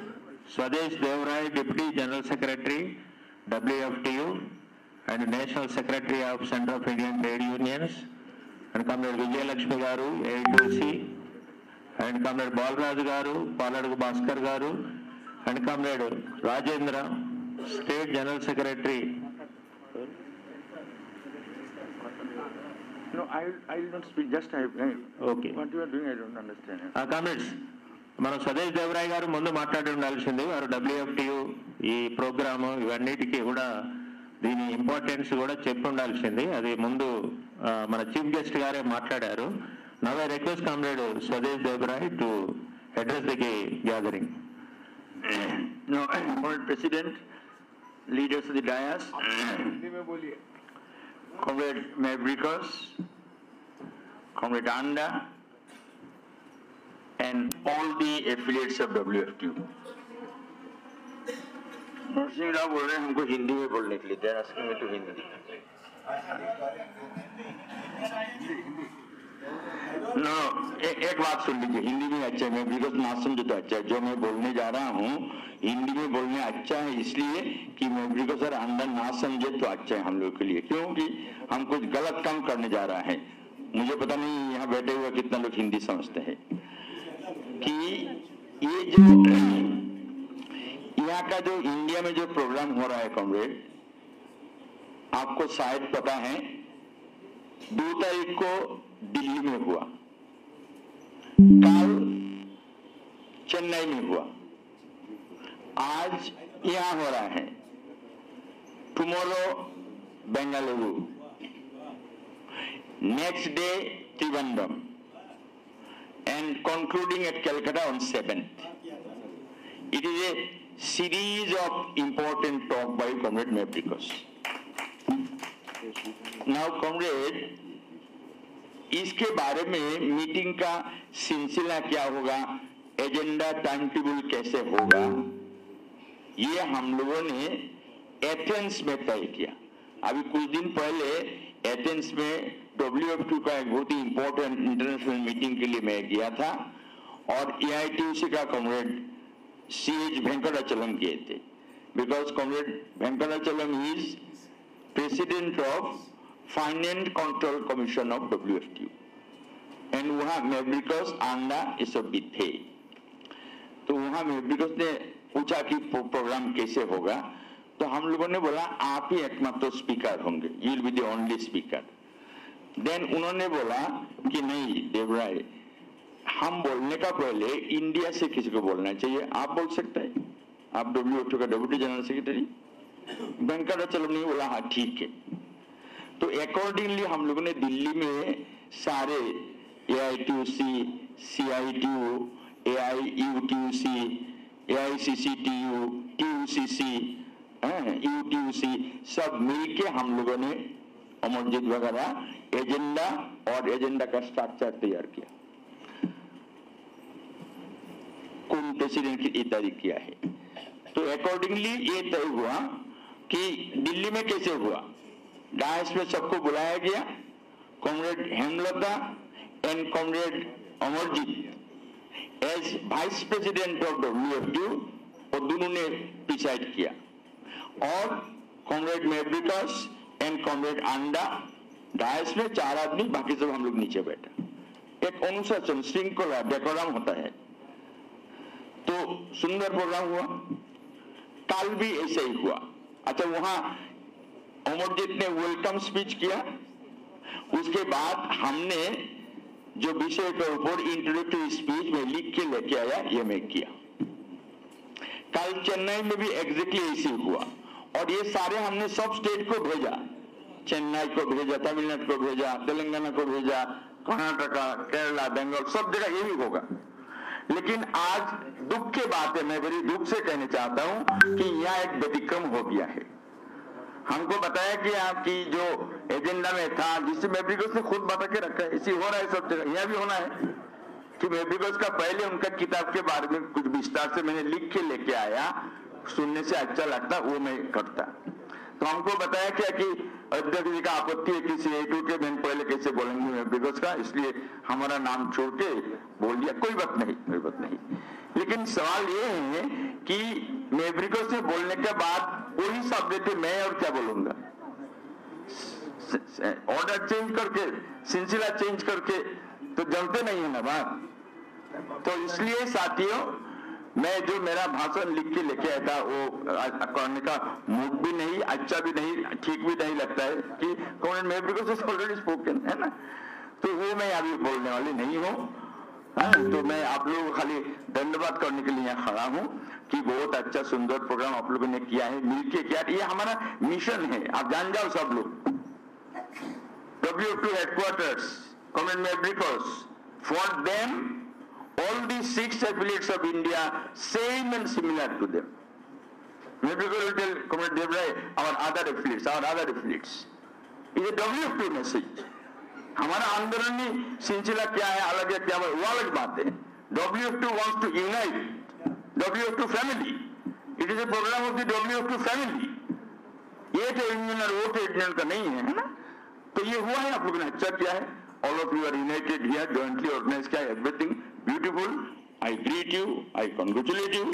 Swadesh Devrai, Deputy General Secretary, WFTU, and National Secretary of Center of Indian Trade Unions, and Comrade Vijayalakshmi Garu, A2C, and Comrade Balraj Garu, Paladu Bhaskar Garu, and Comrade Rajendra, State General Secretary. No, I will not speak, just Okay. what you are doing, I don't understand. Comrades, మనం స్వదేశ్ దేవరాయ్ గారు ముందు మాట్లాడి ఉండాల్సింది. వారు WFTU ఈ programme ఇవన్నిటికీ కూడా దీని ఇంపార్టెన్స్ కూడా చెప్పి ఉండాల్సింది. అది ముందు మన చీఫ్ గెస్ట్ గారే మాట్లాడారు. Now I request comrade Swadesh Devroy to address the gathering. No, Honorable President, leaders of the dais, Comrade Mavrikos, Comrade Anda, and all the affiliates of WFTU. Narasimha Rao बोल रहे हैं हमको हिंदी में बोलने के लिए, they are asking me to Hindi. No, एक बात सुन लीजिए, हिंदी में अच्छा है, बिकॉज मासूम जो तो अच्छा है, जो मैं बोलने जा रहा हूँ हिंदी में बोलने अच्छा है इसलिए कि मैं बिकॉज सर अंदर ना समझे तो अच्छा है हम लोग के लिए, क्योंकि हम कुछ गलत काम करने जा रहा है. मुझे पता नहीं यहाँ बैठे हुए कितना लोग हिंदी समझते हैं कि ये यहाँ का जो इंडिया में जो प्रोग्राम हो रहा है कॉमरेड, आपको शायद पता है 2 तारीख को दिल्ली में हुआ, कल चेन्नई में हुआ, आज यहाँ हो रहा है, tomorrow Bengaluru, next day Trivandrum, and concluding at Calcutta on 7th. It is a series of important talk by Comrade Mavrikos. Now, Comrade, इसके बारे में मीटिंग का सिलसिला क्या होगा, एजेंडा टाइम टेबल कैसे होगा, ये हम लोगों ने एथेंस में तय किया। अभी कुछ दिन पहले एथेंस में WF2 का एक बहुत ही इंपॉर्टेंट इंटरनेशनल मीटिंग के लिए मैं गया था और AITUC का कॉमरेड CH वेंकटाचलम गए थे, because comrade Venkatachalam is president of finance control commission of WF2 and वहां मेवरिकस आंडा ये सब भी थे। तो वहां मेवरिकस ने पूछा कि प्रोग्राम कैसे होगा, तो हम लोगों ने बोला आप ही एकमात्र स्पीकर होंगे, you will be the only speaker. Then उन्होंने बोला कि नहीं देवराय, हम बोलने का पहले इंडिया से किसी को बोलना चाहिए, आप बोल सकते हैं, आप WF2 का डेप्यूटी जनरल सेक्रेटरी। वेंकटाचलम ने बोला हाँ ठीक है। तो अकॉर्डिंगली हम लोगों ने दिल्ली में सारे AITUC, CITU, AIUTUC, AICCTU, TUCC, UTUC सब मिलके हम लोगों ने अमरजीत वगैरह एजेंडा और एजेंडा का स्ट्रक्चर तैयार किया। कौन प्रेसिडेंट की तारीख किया है, तो अकॉर्डिंगली ये तय हुआ कि दिल्ली में कैसे हुआ। डायस में सबको बुलाया गया, comrade Hemlata and comrade Amarjeet as vice president of WF2 और दोनों ने डिसाइड किया, और कॉमरेड मेवरिकस एंड कॉमरेड आंडा डायस में 4 आदमी, बाकी सब हम लोग नीचे बैठे। एक अनुशासन श्रृंखला डेकोरम होता है। तो सुंदर प्रोग्राम हुआ, कल भी ऐसे ही हुआ। अच्छा, वहां अमरजीत ने वेलकम स्पीच किया, उसके बाद हमने जो विषय के ऊपर इंट्रोडक्टरी स्पीच में लिख के लेके आया, ये मैं किया। कल चेन्नई में भी एग्जैक्टली ऐसे हुआ, और ये सारे हमने सब स्टेट को भेजा, चेन्नई को भेजा, तमिलनाडु को भेजा, तेलंगाना को भेजा, कर्नाटका, केरला, बंगाल, सब जगह यही होगा। लेकिन आज दुख की बात है, मैं बड़ी दुख से कहना चाहता हूं कि यह एक व्यतिक्रम हो गया है। हमको बताया कि आपकी जो एजेंडा में था, जिससे मेवरिकस ने खुद बता के रखा है, इसी हो रहा है सब जगह, यह भी होना है कि मेवरिकस का पहले उनका किताब के बारे में कुछ विस्तार से मैंने लिख के लेके आया, सुनने से अच्छा लगता, वो मैं करता। तो हमको बताया क्या कि अध्यक्ष जी का आपत्ति है कि CITU के दिन पहले कैसे बोलेंगे मेवरिकस का, इसलिए हमारा नाम छोड़ के बोल दिया। कोई बात नहीं, कोई बात नहीं। लेकिन सवाल ये है कि मेवरिकस से बोलने के बाद वही शब्द थे, मैं और क्या बोलूंगा, ऑर्डर चेंज करके, सिलसिला चेंज करके तो जमते नहीं है ना बात। तो इसलिए साथियों, मैं जो मेरा भाषण लिख के लेके आया था वो करने का मूड भी नहीं, अच्छा भी नहीं, ठीक भी नहीं लगता है कि कौन मेवरिकस ऑलरेडी स्पोकन है ना, तो वो मैं अभी बोलने वाली नहीं हूँ। तो मैं आप लोगों को खाली धन्यवाद करने के लिए खड़ा हूँ कि बहुत अच्छा सुंदर प्रोग्राम आप लोगों ने किया है, मिलके किया, ये हमारा मिशन है, आप जान जाओ सब लोग। WF2 headquarters, comrade Mavrikos, for them all the 6 affiliates of India, same and similar to them. Maybe we will tell Comrade Devrai, our other affiliates. It's a WF2 message. हमारा आंदोलनी सिलसिला क्या है, अलग है क्या, वो अलग बात है। WF2 wants to unite WF2 family. It is a program of the WF2 family. ये तो यूनियन और वो तो यूनियन का नहीं है ना। तो ये हुआ है, आप लोगों ने अच्छा किया है। All of you are united here, jointly organized किया, everything beautiful. I greet you, I congratulate you.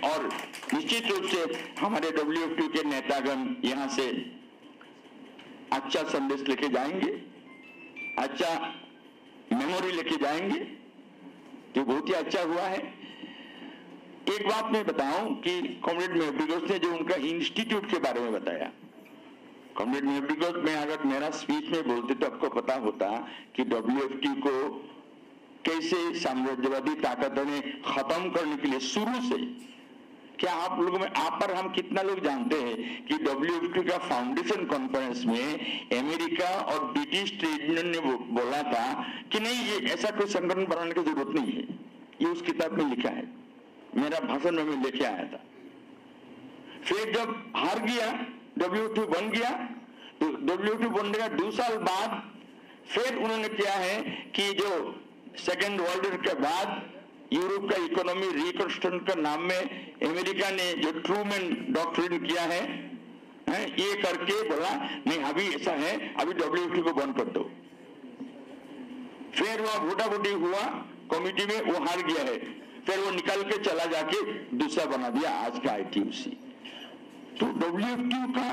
और निश्चित रूप से हमारे WF2 के नेतागण यहाँ से अच्छा संदेश लेके जाएंगे, अच्छा मेमोरी लेके जाएंगे, जो बहुत ही अच्छा हुआ है। एक बात मैं बताऊं कि कॉमरेड मेवरिगोस ने जो उनका इंस्टीट्यूट के बारे में बताया, कॉमरेड मेवरिगोस में अगर मेरा स्पीच में बोलते तो आपको पता होता कि WFT को कैसे साम्राज्यवादी ताकतों ने खत्म करने के लिए शुरू से, क्या आप लोगों में आप पर हम कितना लोग जानते हैं कि WFT का फाउंडेशन कॉन्फ्रेंस में अमेरिका और ब्रिटिश ट्रेड यूनियन ने बोला था कि नहीं, ये ऐसा कोई संगठन बनाने की जरूरत नहीं है। ये उस किताब में लिखा है, मेरा भाषण में मैं लेके आया था। फिर जब हार गया, WFT बन गया, तो WFT बनने का 2 साल बाद फिर उन्होंने किया है कि जो सेकेंड वर्ल्ड वॉर के बाद यूरोप का इकोनॉमी रिकंस्ट्रक्शन का नाम में अमेरिका ने जो ट्रूमैन डॉक्ट्रिन किया है, ये करके बोला नहीं अभी ऐसा है, अभी WFT को बंद कर दो। फिर वह वोटावोटी हुआ कमिटी में, वो हार गया है, फिर वो निकल के चला जाके दूसरा बना दिया आज का ITUC। तो WFT का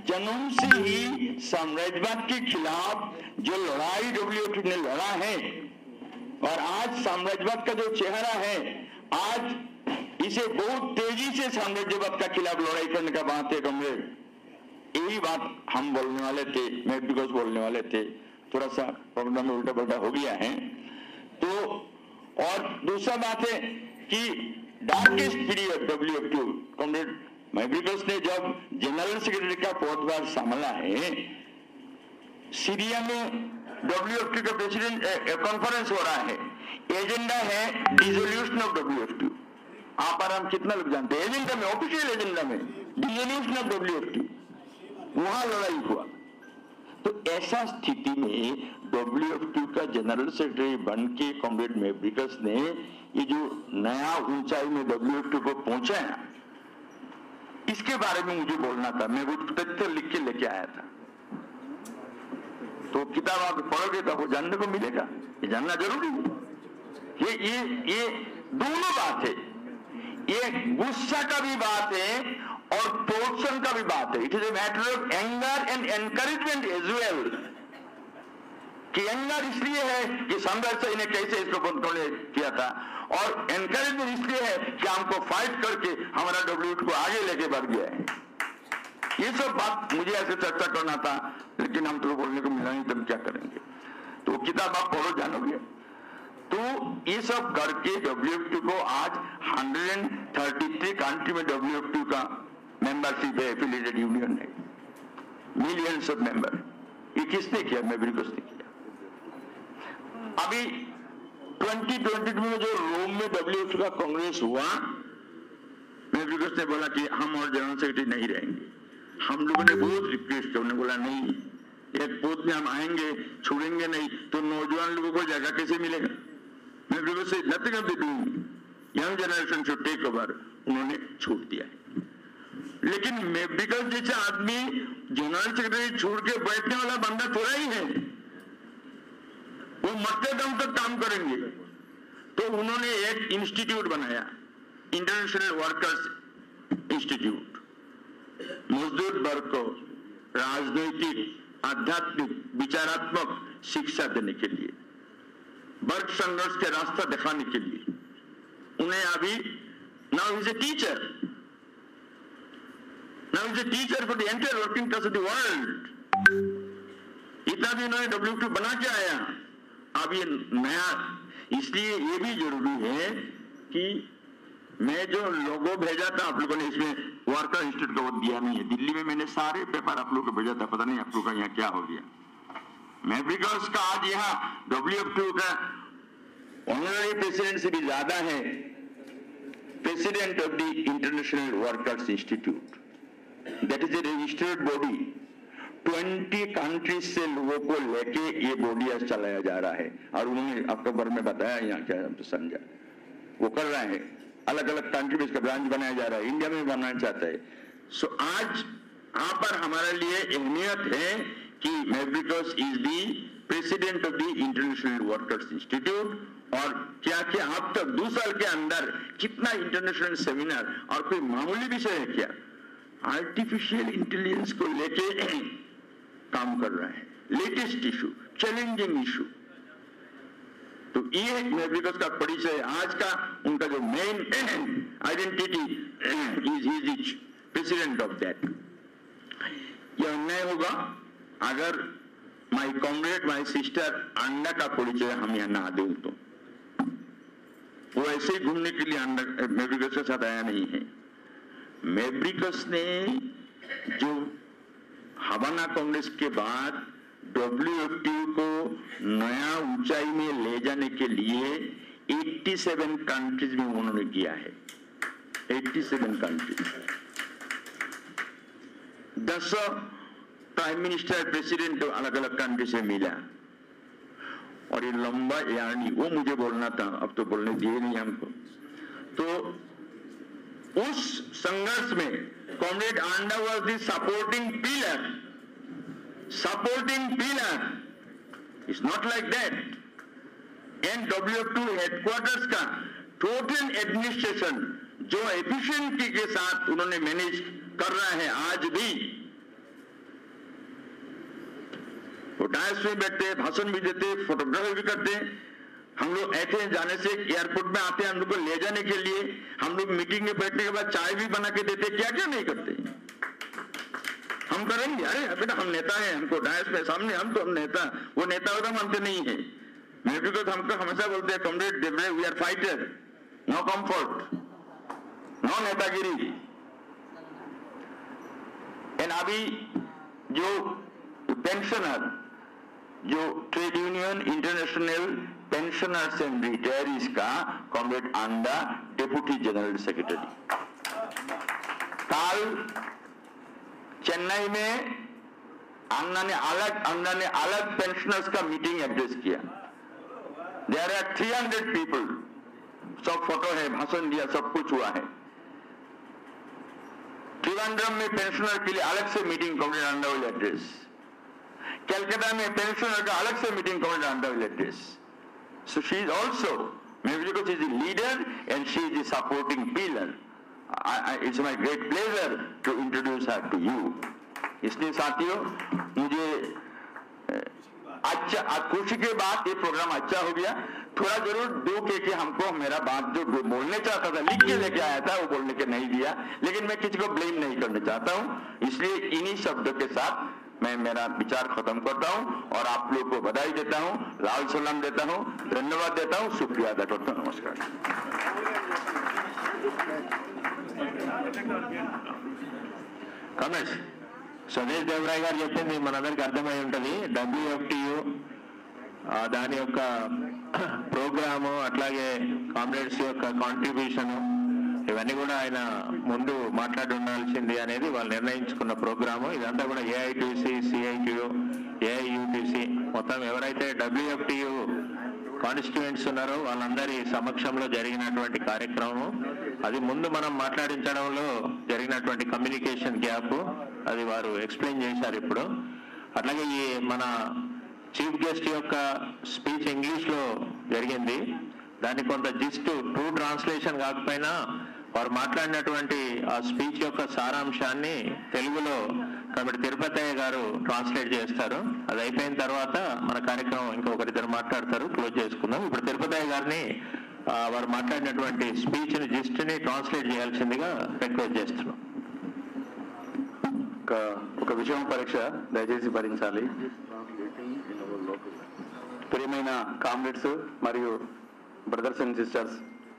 जन्म से ही साम्राज्यवाद के खिलाफ जो लड़ाई WFT ने लड़ा है, और आज साम्राज्यवाद का जो चेहरा है, आज इसे बहुत तेजी से साम्राज्यवाद का खिलाफ लड़ाई करने का बात है कमरेड। यही बात हम बोलने वाले थे, मेवरिगोस बोलने वाले थे, थोड़ा सा प्रोग्राम में उल्टा पल्टा हो गया है। तो और दूसरा बात है कि डार्केस्ट पीरियड WFT, कमरेड मेवरिगोस ने जब जनरल सेक्रेटरी का पदभार संभाला है, सीरिया में WFT का प्रेसिडेंट कॉन्फ्रेंस हो रहा है, एजेंडा है डिसोल्यूशन ऑफ WFT। आप और हम कितना लोग जानते हैं, एजेंडा में, ऑफिशियल एजेंडा में डिसोल्यूशन ऑफ WFT, वहां लड़ाई हुआ। तो ऐसा स्थिति में WFT का जनरल सेक्रेटरी बन के कॉमरेड मेवरिगोस ने ये जो नया ऊंचाई में WFT को पहुंचा है, इसके बारे में मुझे बोलना था। मैं कुछ तथ्य लिख के लेके आया था, तो किताब आप पढ़ोगे तो आपको जानने को मिलेगा, ये जानना जरूरी है। ये दोनों बात है, ये गुस्सा का भी बात है और प्रोत्साहन का भी बात है। It is a matter of anger and encouragement as well. कि एंगर इसलिए है कि साम्राज्य ने कैसे इसको बंद करने किया था, और एनकरेजमेंट इसलिए है कि हमको फाइट करके हमारा WFT को आगे लेके बढ़ गया है। ये सब बात मुझे ऐसे चर्चा करना था, लेकिन हम तो बोलने को मिला नहीं, तब क्या करेंगे। तो किताब आप पढ़ो, जानोगे। तो ये सब करके WFT को आज 133 कंट्री में WFT का मेंबरशिप है, एफिलिएटेड यूनियन है, मिलियंस ऑफ मेंबर। ये किसने किया? मेवरिगोस ने किया। अभी 2022 में जो रोम में WFT का कांग्रेस हुआ, मेवरिगोस ने बोला कि हम और जनरल सेक्रेटरी नहीं रहेंगे। हम लोगों ने बहुत रिक्वेस्ट किया, उन्होंने बोला नहीं, एक पद में हम आएंगे, छोड़ेंगे नहीं, तो नौजवान लोगों को जगह कैसे मिलेगा? मेवरिगोस से nothing of the doing, young generation should take over, उन्होंने छोड़ दिया है। लेकिन मेवरिगोस जैसे आदमी जनरल सेक्रेटरी छोड़ के बैठने वाला बंदा थोड़ा ही है, वो मरते दम तक काम करेंगे। तो उन्होंने एक इंस्टीट्यूट बनाया, इंटरनेशनल वर्कर्स इंस्टीट्यूट, मजदूर वर्ग को राजनैतिक, आध्यात्मिक, विचारात्मक शिक्षा देने के लिए, वर्ग संघर्ष के रास्ता दिखाने के लिए। उन्हें अभी now is a teacher, now is a teacher for the entire working class of the world. इतना भी उन्होंने WFT बना के आया। अब ये नया, इसलिए ये भी जरूरी है कि मैं जो लोगो भेजा था आप लोगों ने, इसमें वर्कर इंस्टीट्यूट का वो दिया नहीं है। दिल्ली में मैंने सारे पेपर आप लोगों को भेजा था, पता नहीं आप लोगों का यहाँ क्या हो गया। मेवरिगोस का आज यहाँ WFT का ऑनररी प्रेसिडेंट से भी ज्यादा है, president of the international workers institute, that is a registered body. 20 countries से लोगों को लेके ये बॉडी आज चलाया जा रहा है, और उन्होंने अक्टूबर में बताया यहाँ क्या हम तो समझा वो कर रहा है। अलग अलग कंट्री में इसका ब्रांच बनाया जा रहा है, इंडिया में बनाना चाहता है। सो आज यहाँ पर हमारे लिए अहमियत है कि Mavrikos is the president of the international workers institute, और क्या क्या अब तक 2 साल के अंदर कितना इंटरनेशनल सेमिनार, और कोई मामूली विषय है क्या, आर्टिफिशियल इंटेलिजेंस को लेके काम कर रहा है, लेटेस्ट इशू, चैलेंजिंग इशू। तो ये मैब्रिकस का परिचय आज का उनका जो main identity is president of that. यह अन्याय होगा अगर माय कॉमरेड माय सिस्टर अन्ना का परिचय हम यहाँ ना दें। तो वो ऐसे ही घूमने के लिए अन्ना मैब्रिकस के साथ आया नहीं है। मैब्रिकस ने जो हवाना कांग्रेस के बाद WFTU को नया ऊंचाई में ले जाने के लिए 87 कंट्रीज में उन्होंने किया है। 87 कंट्रीज, 10 प्राइम मिनिस्टर प्रेसिडेंट अलग अलग कंट्री से मिला। और ये लंबा यानी वो मुझे बोलना था, अब तो बोलने दिए नहीं हमको। तो उस संघर्ष में comrade Anda was the supporting pillar. It's not like that. WFTU headquarters का टोटल एडमिनिस्ट्रेशन जो एफिशिएंसी के साथ उन्होंने मैनेज कर रहा है आज भी। वो डायस में बैठते, भाषण भी देते, फोटोग्राफी भी करते। हम लोग ऐसे जाने से एयरपोर्ट में आते हैं, हम लोग को ले जाने के लिए हम लोग मीटिंग में बैठने के बाद चाय भी बना के देते। क्या क्या नहीं करते हम करेंगे। अरे बेटा हम नेता हैं, हमको डायस में सामने हम नेता, वो नेता होता मानते नहीं है। मैब्रिकस हमको हमेशा बोलते हैं comrade Devare we are fighter, no comfort, no नेतागिरी। एंड अभी जो पेंशनर, जो trade union international pensioners and retirees का कॉमरेड आंडा डेप्यूटी जनरल सेक्रेटरी। कल चेन्नई में अन्ना ने अलग पेंशनर्स का मीटिंग एड्रेस किया। देयर आर 300 पीपल, सब फोटो है, भाषण दिया, सब कुछ हुआ है। त्रिवेंद्रम में पेंशनर के लिए अलग से meeting comrade Anda will address. Calcutta में पेंशनर का अलग से meeting comrade Anda will address. So she is also, because she is a leader and she is a supporting pillar. It's my great pleasure to introduce her to you. इसलिए साथियों मुझे अच्छा खुशी के बाद ये प्रोग्राम अच्छा हो गया। थोड़ा जरूर दुख है कि हमको मेरा बात जो बोलने चाहता था लिख के लेके आया था वो बोलने के नहीं दिया, लेकिन मैं किसी को ब्लेम नहीं करना चाहता हूँ। इसलिए इन्हीं शब्दों के साथ मैं मेरा विचार खत्म करता हूं और आप लोग को बधाई देता हूं, लाल सलाम देता हूं, धन्यवाद देता हूं, शुक्रिया अदा करता हूं। नमस्कार। కమేష్ స్వదేశ్ దేవరాయ్ గారు చెప్పింది మనందరికి అర్థమై ఉంటుంది. WFTU దాని యొక్క ప్రోగ్రాము, అట్లాగే కామ్రేడ్స్ యొక్క కాంట్రిబ్యూషను, ఇవన్నీ కూడా ఆయన ముందు మాట్లాడి ఉండాల్సింది అనేది వాళ్ళు నిర్ణయించుకున్న ప్రోగ్రాము. ఇదంతా కూడా AITC, CITU, AIUTC మొత్తం ఎవరైతే WFTU కాన్స్టిట్యూయెంట్స్ ఉన్నారో వాళ్ళందరి సమక్షంలో జరిగినటువంటి కార్యక్రమం. అది ముందు మనం మాట్లాడించడంలో జరిగినటువంటి కమ్యూనికేషన్ గ్యాప్ అది వారు ఎక్స్ప్లెయిన్ చేశారు ఇప్పుడు. అట్లాగే ఈ మన చీఫ్ గెస్ట్ యొక్క స్పీచ్ ఇంగ్లీష్లో జరిగింది. దాన్ని కొంత జిస్ట్ ట్రూ ట్రాన్స్లేషన్ కాకపోయినా వారు మాట్లాడినటువంటి ఆ స్పీచ్ యొక్క సారాంశాన్ని తెలుగులో కాబట్టి తిరుపతయ్య గారు ట్రాన్స్లేట్ చేస్తారు. అది అయిపోయిన తర్వాత మన కార్యక్రమం ఇంకొకరిద్దరు మాట్లాడతారు, క్లోజ్ చేసుకుందాం. ఇప్పుడు తిరుపతయ్య గారిని వారు మాట్లాడినటువంటి స్పీచ్ని జిస్ట్ని ట్రాన్స్లేట్ చేయాల్సిందిగా రిక్వెస్ట్ చేస్తున్నాం. ఒక విషయం పరీక్ష దయచేసి భరించాలి. ప్రియమైన కామ్రేడ్స్ మరియు బ్రదర్స్ అండ్ సిస్టర్స్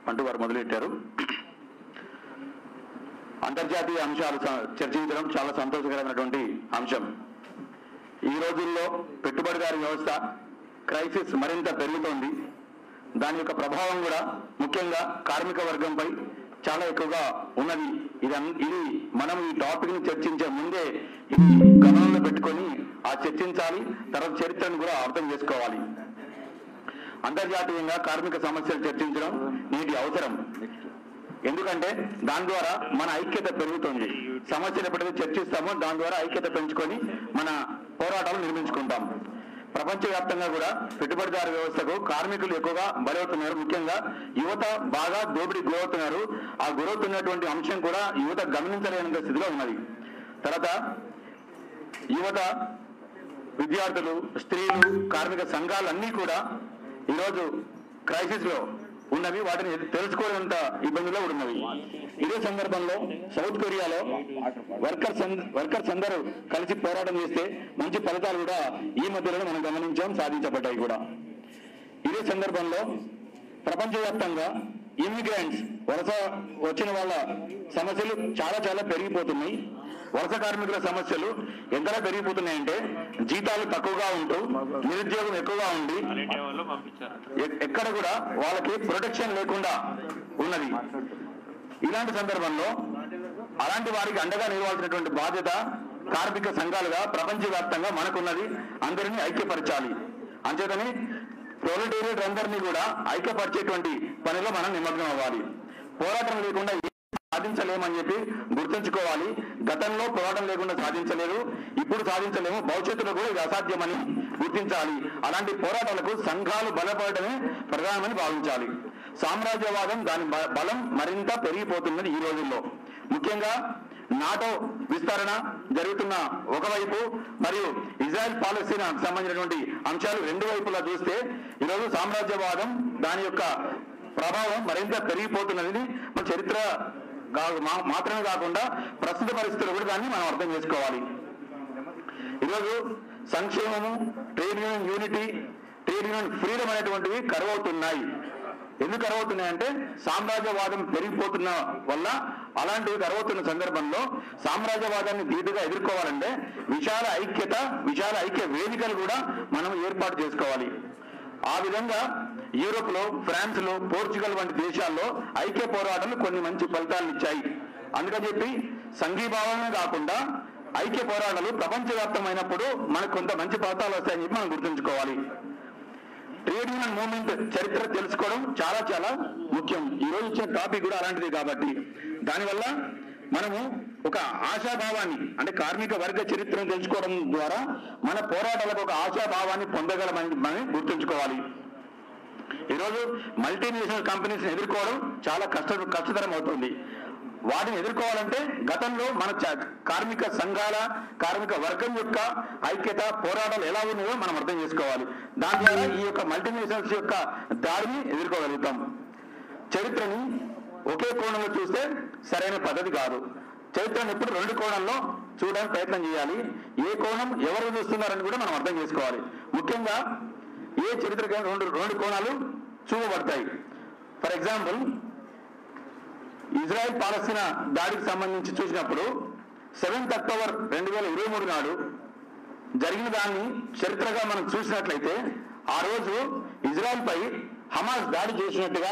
అంటూ వారు మొదలెట్టారు. అంతర్జాతీయ అంశాలు చర్చించడం చాలా సంతోషకరమైనటువంటి అంశం. ఈ రోజుల్లో పెట్టుబడిదారీ వ్యవస్థ క్రైసిస్ మరింత పెరుగుతోంది. దాని యొక్క ప్రభావం కూడా ముఖ్యంగా కార్మిక వర్గంపై చాలా ఎక్కువగా ఉన్నది. ఇది మనం ఈ టాపిక్ ని చర్చించే ముందే ఇది గమనంలో పెట్టుకొని చర్చించాలి. తర్వాత చరిత్రను కూడా అర్థం చేసుకోవాలి. అంతర్జాతీయంగా కార్మిక సమస్యలు చర్చించడం నేటి అవసరం. ఎందుకంటే దాని ద్వారా మన ఐక్యత పెరుగుతుంది. సమస్యలు ఎప్పుడైతే చర్చిస్తామో దాని ద్వారా ఐక్యత పెంచుకొని మన పోరాటాలు నిర్మించుకుంటాం. ప్రపంచవ్యాప్తంగా కూడా పెట్టుబడిదారు వ్యవస్థకు కార్మికులు ఎక్కువగా బలవుతున్నారు. ముఖ్యంగా యువత బాగా దోపిడీ గురవుతున్నారు. ఆ గురవుతున్నటువంటి అంశం కూడా యువత గమనించలేని స్థితిలో ఉన్నది. తర్వాత యువత, విద్యార్థులు, స్త్రీలు, కార్మిక సంఘాలన్నీ కూడా ఈరోజు క్రైసిస్ లో ఉన్నవి, వాటిని తెలుసుకోలేనంత ఇబ్బందుల్లో ఉన్నవి. ఇదే సందర్భంలో సౌత్ కొరియాలో వర్కర్స్ అందరూ కలిసి పోరాటం చేస్తే మంచి ఫలితాలు కూడా ఈ మధ్యలో మనం గమనించాం, సాధించబడ్డాయి కూడా. ఇదే సందర్భంలో ప్రపంచవ్యాప్తంగా ఇమిగ్రెంట్స్ వలస వచ్చిన వాళ్ళ సమస్యలు చాలా పెరిగిపోతున్నాయి. వలస కార్మికుల సమస్యలు ఎంతలా పెరిగిపోతున్నాయంటే జీతాలు తక్కువగా ఉంటూ నిరుద్యోగం ఎక్కువగా ఉండి ఎక్కడ కూడా వాళ్ళకి ప్రొటెక్షన్ లేకుండా ఉన్నది. ఇలాంటి సందర్భంలో అలాంటి వారికి అండగా నిలవాల్సినటువంటి బాధ్యత కార్మిక సంఘాలుగా ప్రపంచవ్యాప్తంగా మనకున్నది. అందరినీ ఐక్యపరచాలి. అంచేతని ప్రొలెటేరియట్ అందరినీ కూడా ఐక్యపరిచేటువంటి పనిలో మనం నిమగ్నం అవ్వాలి. పోరాటం లేకుండా సాధించలేమని చెప్పి గుర్తుంచుకోవాలి. గతంలో పోరాటం లేకుండా సాధించలేదు, ఇప్పుడు సాధించలేము, భవిష్యత్తులో కూడా ఇది అసాధ్యమని గుర్తించాలి. అలాంటి పోరాటాలకు సంఘాలు బలపడమే ప్రధానమని భావించాలి. సామ్రాజ్యవాదం దాని బలం మరింత పెరిగిపోతున్నది ఈ రోజుల్లో. ముఖ్యంగా నాటో విస్తరణ జరుగుతున్న ఒకవైపు మరియు ఇజ్రాయెల్ పాలస్తీనాకు సంబంధించినటువంటి అంశాలు రెండు వైపులా చూస్తే ఈరోజు సామ్రాజ్యవాదం దాని యొక్క ప్రభావం మరింత పెరిగిపోతున్నది మన చరిత్ర మాత్రమే కాకుండా ప్రస్తుత పరిస్థితులు కూడా దాన్ని మనం అర్థం చేసుకోవాలి. ఈరోజు సంక్షేమము, trade union unity, trade union freedom అనేటువంటివి కరువవుతున్నాయి. ఎందుకు కరువవుతున్నాయంటే సామ్రాజ్యవాదం పెరిగిపోతున్న వల్ల. అలాంటివి కరువవుతున్న సందర్భంలో సామ్రాజ్యవాదాన్ని ధీటుగా ఎదుర్కోవాలంటే విశాల ఐక్య వేదికలు కూడా మనం ఏర్పాటు చేసుకోవాలి. ఆ విధంగా యూరోప్ లో, ఫ్రాన్స్ లో, పోర్చుగల్ వంటి దేశాల్లో ఐక్య పోరాటాలు కొన్ని మంచి ఫలితాలను ఇచ్చాయి. అందుకని చెప్పి సంఘీభావమే కాకుండా ఐక్య పోరాటాలు ప్రపంచవ్యాప్తమైనప్పుడు మనకు కొంత మంచి ఫలితాలు వస్తాయని చెప్పి మనం గుర్తుంచుకోవాలి. ట్రేడ్ యూనియన్ మూవ్మెంట్ చరిత్ర తెలుసుకోవడం చాలా ముఖ్యం. ఈ రోజు ఇచ్చిన టాపిక్ కూడా అలాంటిది కాబట్టి దానివల్ల మనము ఒక ఆశాభావాన్ని, అంటే కార్మిక వర్గ చరిత్రను తెలుసుకోవడం ద్వారా మన పోరాటాలకు ఒక ఆశాభావాన్ని పొందగలమని మనం గుర్తుంచుకోవాలి. ఈరోజు మల్టీనేషనల్ కంపెనీస్ ఎదుర్కోవడం చాలా కష్టతరం అవుతుంది. వాటిని ఎదుర్కోవాలంటే గతంలో మన కార్మిక సంఘాల, కార్మిక వర్గం యొక్క ఐక్యత, పోరాటాలు ఎలా ఉన్నాయో మనం అర్థం చేసుకోవాలి. దాని ద్వారా ఈ యొక్క మల్టీనేషనల్స్ యొక్క దాడిని ఎదుర్కోగలుగుతాం. చరిత్రని ఒకే కోణంలో చూస్తే సరైన పద్ధతి కాదు. చరిత్రను ఎప్పుడు రెండు కోణంలో చూడడానికి ప్రయత్నం చేయాలి. ఏ కోణం ఎవరు చూస్తున్నారని కూడా మనం అర్థం చేసుకోవాలి. ముఖ్యంగా ఏ చరిత్రకైనా రెండు కోణాలు చూపబడతాయి. ఫర్ ఎగ్జాంపుల్, ఇజ్రాయెల్ పాలస్తీనా దాడికి సంబంధించి చూసినప్పుడు 7th అక్టోబర్ 2023 నాడు జరిగిన దాన్ని చరిత్రగా మనం చూసినట్లయితే ఆ రోజు ఇజ్రాయెల్ పై హమాస్ దాడి చేసినట్టుగా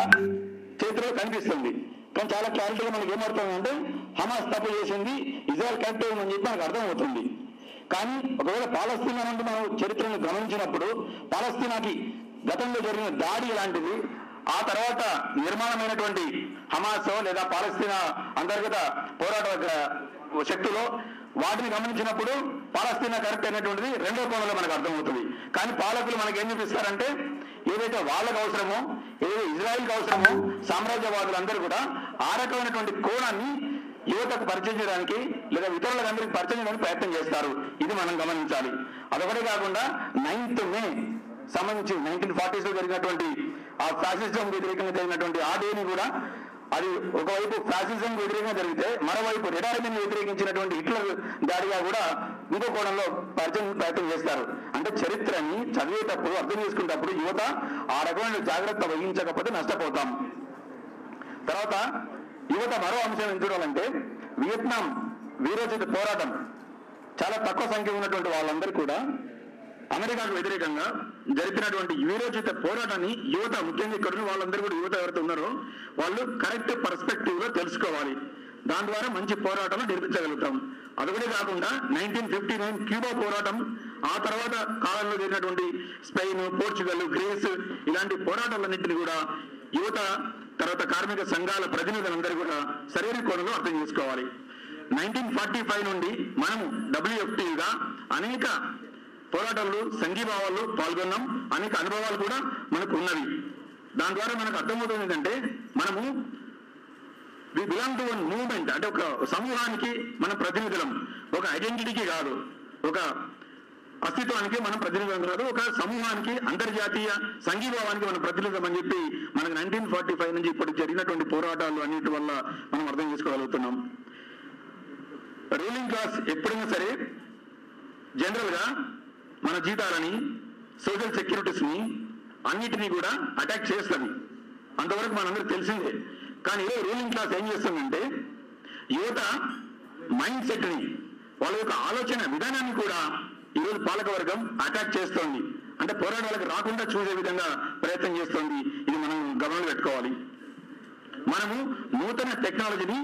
చరిత్రలో కనిపిస్తుంది. కానీ చాలా క్లారిటీగా మనకి ఏమవుతుందంటే హమాస్ తప్పు చేసింది, ఇజ్రాయెల్ కరెక్ట్ అయిందని చెప్పి మనకు అర్థమవుతుంది. కానీ ఒకవేళ పాలస్తీనా నుండి మనం చరిత్రను గమనించినప్పుడు పాలస్తీనాకి గతంలో జరిగిన దాడి ఎలాంటిది, ఆ తర్వాత నిర్మాణమైనటువంటి హమాస్ లేదా పాలస్తీనా అంతర్గత పోరాట శక్తులు వాటిని గమనించినప్పుడు పాలస్తీనా కరెక్ట్ అయినటువంటిది రెండో కోణంలో మనకు అర్థమవుతుంది. కానీ పాలకులు మనకి ఏం చూపిస్తారంటే ఏదైతే వాళ్ళకు అవసరమో, ఏదైతే ఇజ్రాయెల్కి అవసరమో సామ్రాజ్యవాదులందరూ కూడా ఆ రకమైనటువంటి కోణాన్ని యువతకు పరిచయం చేయడానికి లేదా ఇతరులకు అందరికీ పరిచయం చేయడానికి ప్రయత్నం చేస్తారు. ఇది మనం గమనించాలి. అదొకటే కాకుండా 9th మే సంబంధించి 1940s లో జరిగినటువంటి ఆ ఫ్యాసిజం వ్యతిరేకంగా జరిగినటువంటి ఆ డేని కూడా అది ఒకవైపు ఫ్యాసిజం వ్యతిరేకంగా జరిగితే మరోవైపు రెడ్ ఆర్మీని వ్యతిరేకించినటువంటి హిట్లర్ దాడిగా కూడా ఇంకో కోణంలో ప్రయత్నం చేస్తారు. అంటే చరిత్రని చదివేటప్పుడు, అర్థం చేసుకునేటప్పుడు యువత ఆ రకమైన జాగ్రత్త వహించకపోతే నష్టపోతాం. తర్వాత యువత మరో అంశం ఏం చూడాలంటే వియత్నాం వీరోచిత పోరాటం చాలా తక్కువ సంఖ్య ఉన్నటువంటి వాళ్ళందరూ కూడా అమెరికాకు వ్యతిరేకంగా జరిపినటువంటి వీరోచిత పోరాటాన్ని యువత, ముఖ్యంగా ఇక్కడ ఉన్న వాళ్ళందరూ కూడా యువత ఎవరైతే ఉన్నారో వాళ్ళు కరెక్ట్ పర్స్పెక్టివ్ లో తెలుసుకోవాలి. దాని ద్వారా మంచి పోరాటాలు నిర్మించగలుగుతాం. అదొకటే కాకుండా 1959 క్యూబా పోరాటం, ఆ తర్వాత కాలంలో జరిగినటువంటి స్పెయిన్, పోర్చుగల్, గ్రీస్ ఇలాంటి పోరాటాలన్నింటినీ కూడా యువత, తర్వాత కార్మిక సంఘాల ప్రతినిధులందరూ కూడా సరైన కోణంలో అర్థం చేసుకోవాలి. 1945 నుండి మనము WFTగా అనేక పోరాటాలు, సంఘీభావాల్లో పాల్గొన్నాం. అనేక అనుభవాలు కూడా మనకు ఉన్నవి. దాని ద్వారా మనకు అర్థమవుతుంది ఏంటంటే మనము we belong to one movement, అంటే ఒక సమూహానికి మన ప్రతినిధులం, ఒక ఐడెంటిటీకి కాదు, ఒక అస్తిత్వానికి మనం ప్రతినిధులం కాదు, ఒక సమూహానికి, అంతర్జాతీయ సంఘీభావానికి మనం ప్రతినిధులం అని చెప్పి మనకు 1945 నుంచి ఇప్పటికి జరిగినటువంటి పోరాటాలు అన్నిటి వల్ల మనం అర్థం చేసుకోగలుగుతున్నాం. రూలింగ్ క్లాస్ ఎప్పుడైనా సరే జనరల్ గా మన జీతాలని, సోషల్ సెక్యూరిటీస్ ని అన్నిటినీ కూడా అటాక్ చేస్తుంది. అంతవరకు మనందరికి తెలిసిందే. కానీ ఈరోజు రూలింగ్ క్లాస్ ఏం చేస్తుందంటే యువత మైండ్ సెట్ ని, వాళ్ళ యొక్క ఆలోచన విధానాన్ని కూడా ఈరోజు పాలకవర్గం అటాక్ చేస్తోంది. అంటే పోరాటాలకు రాకుండా చూసే విధంగా ప్రయత్నం చేస్తోంది. ఇది మనం గమనంలో పెట్టుకోవాలి. మనము నూతన టెక్నాలజీని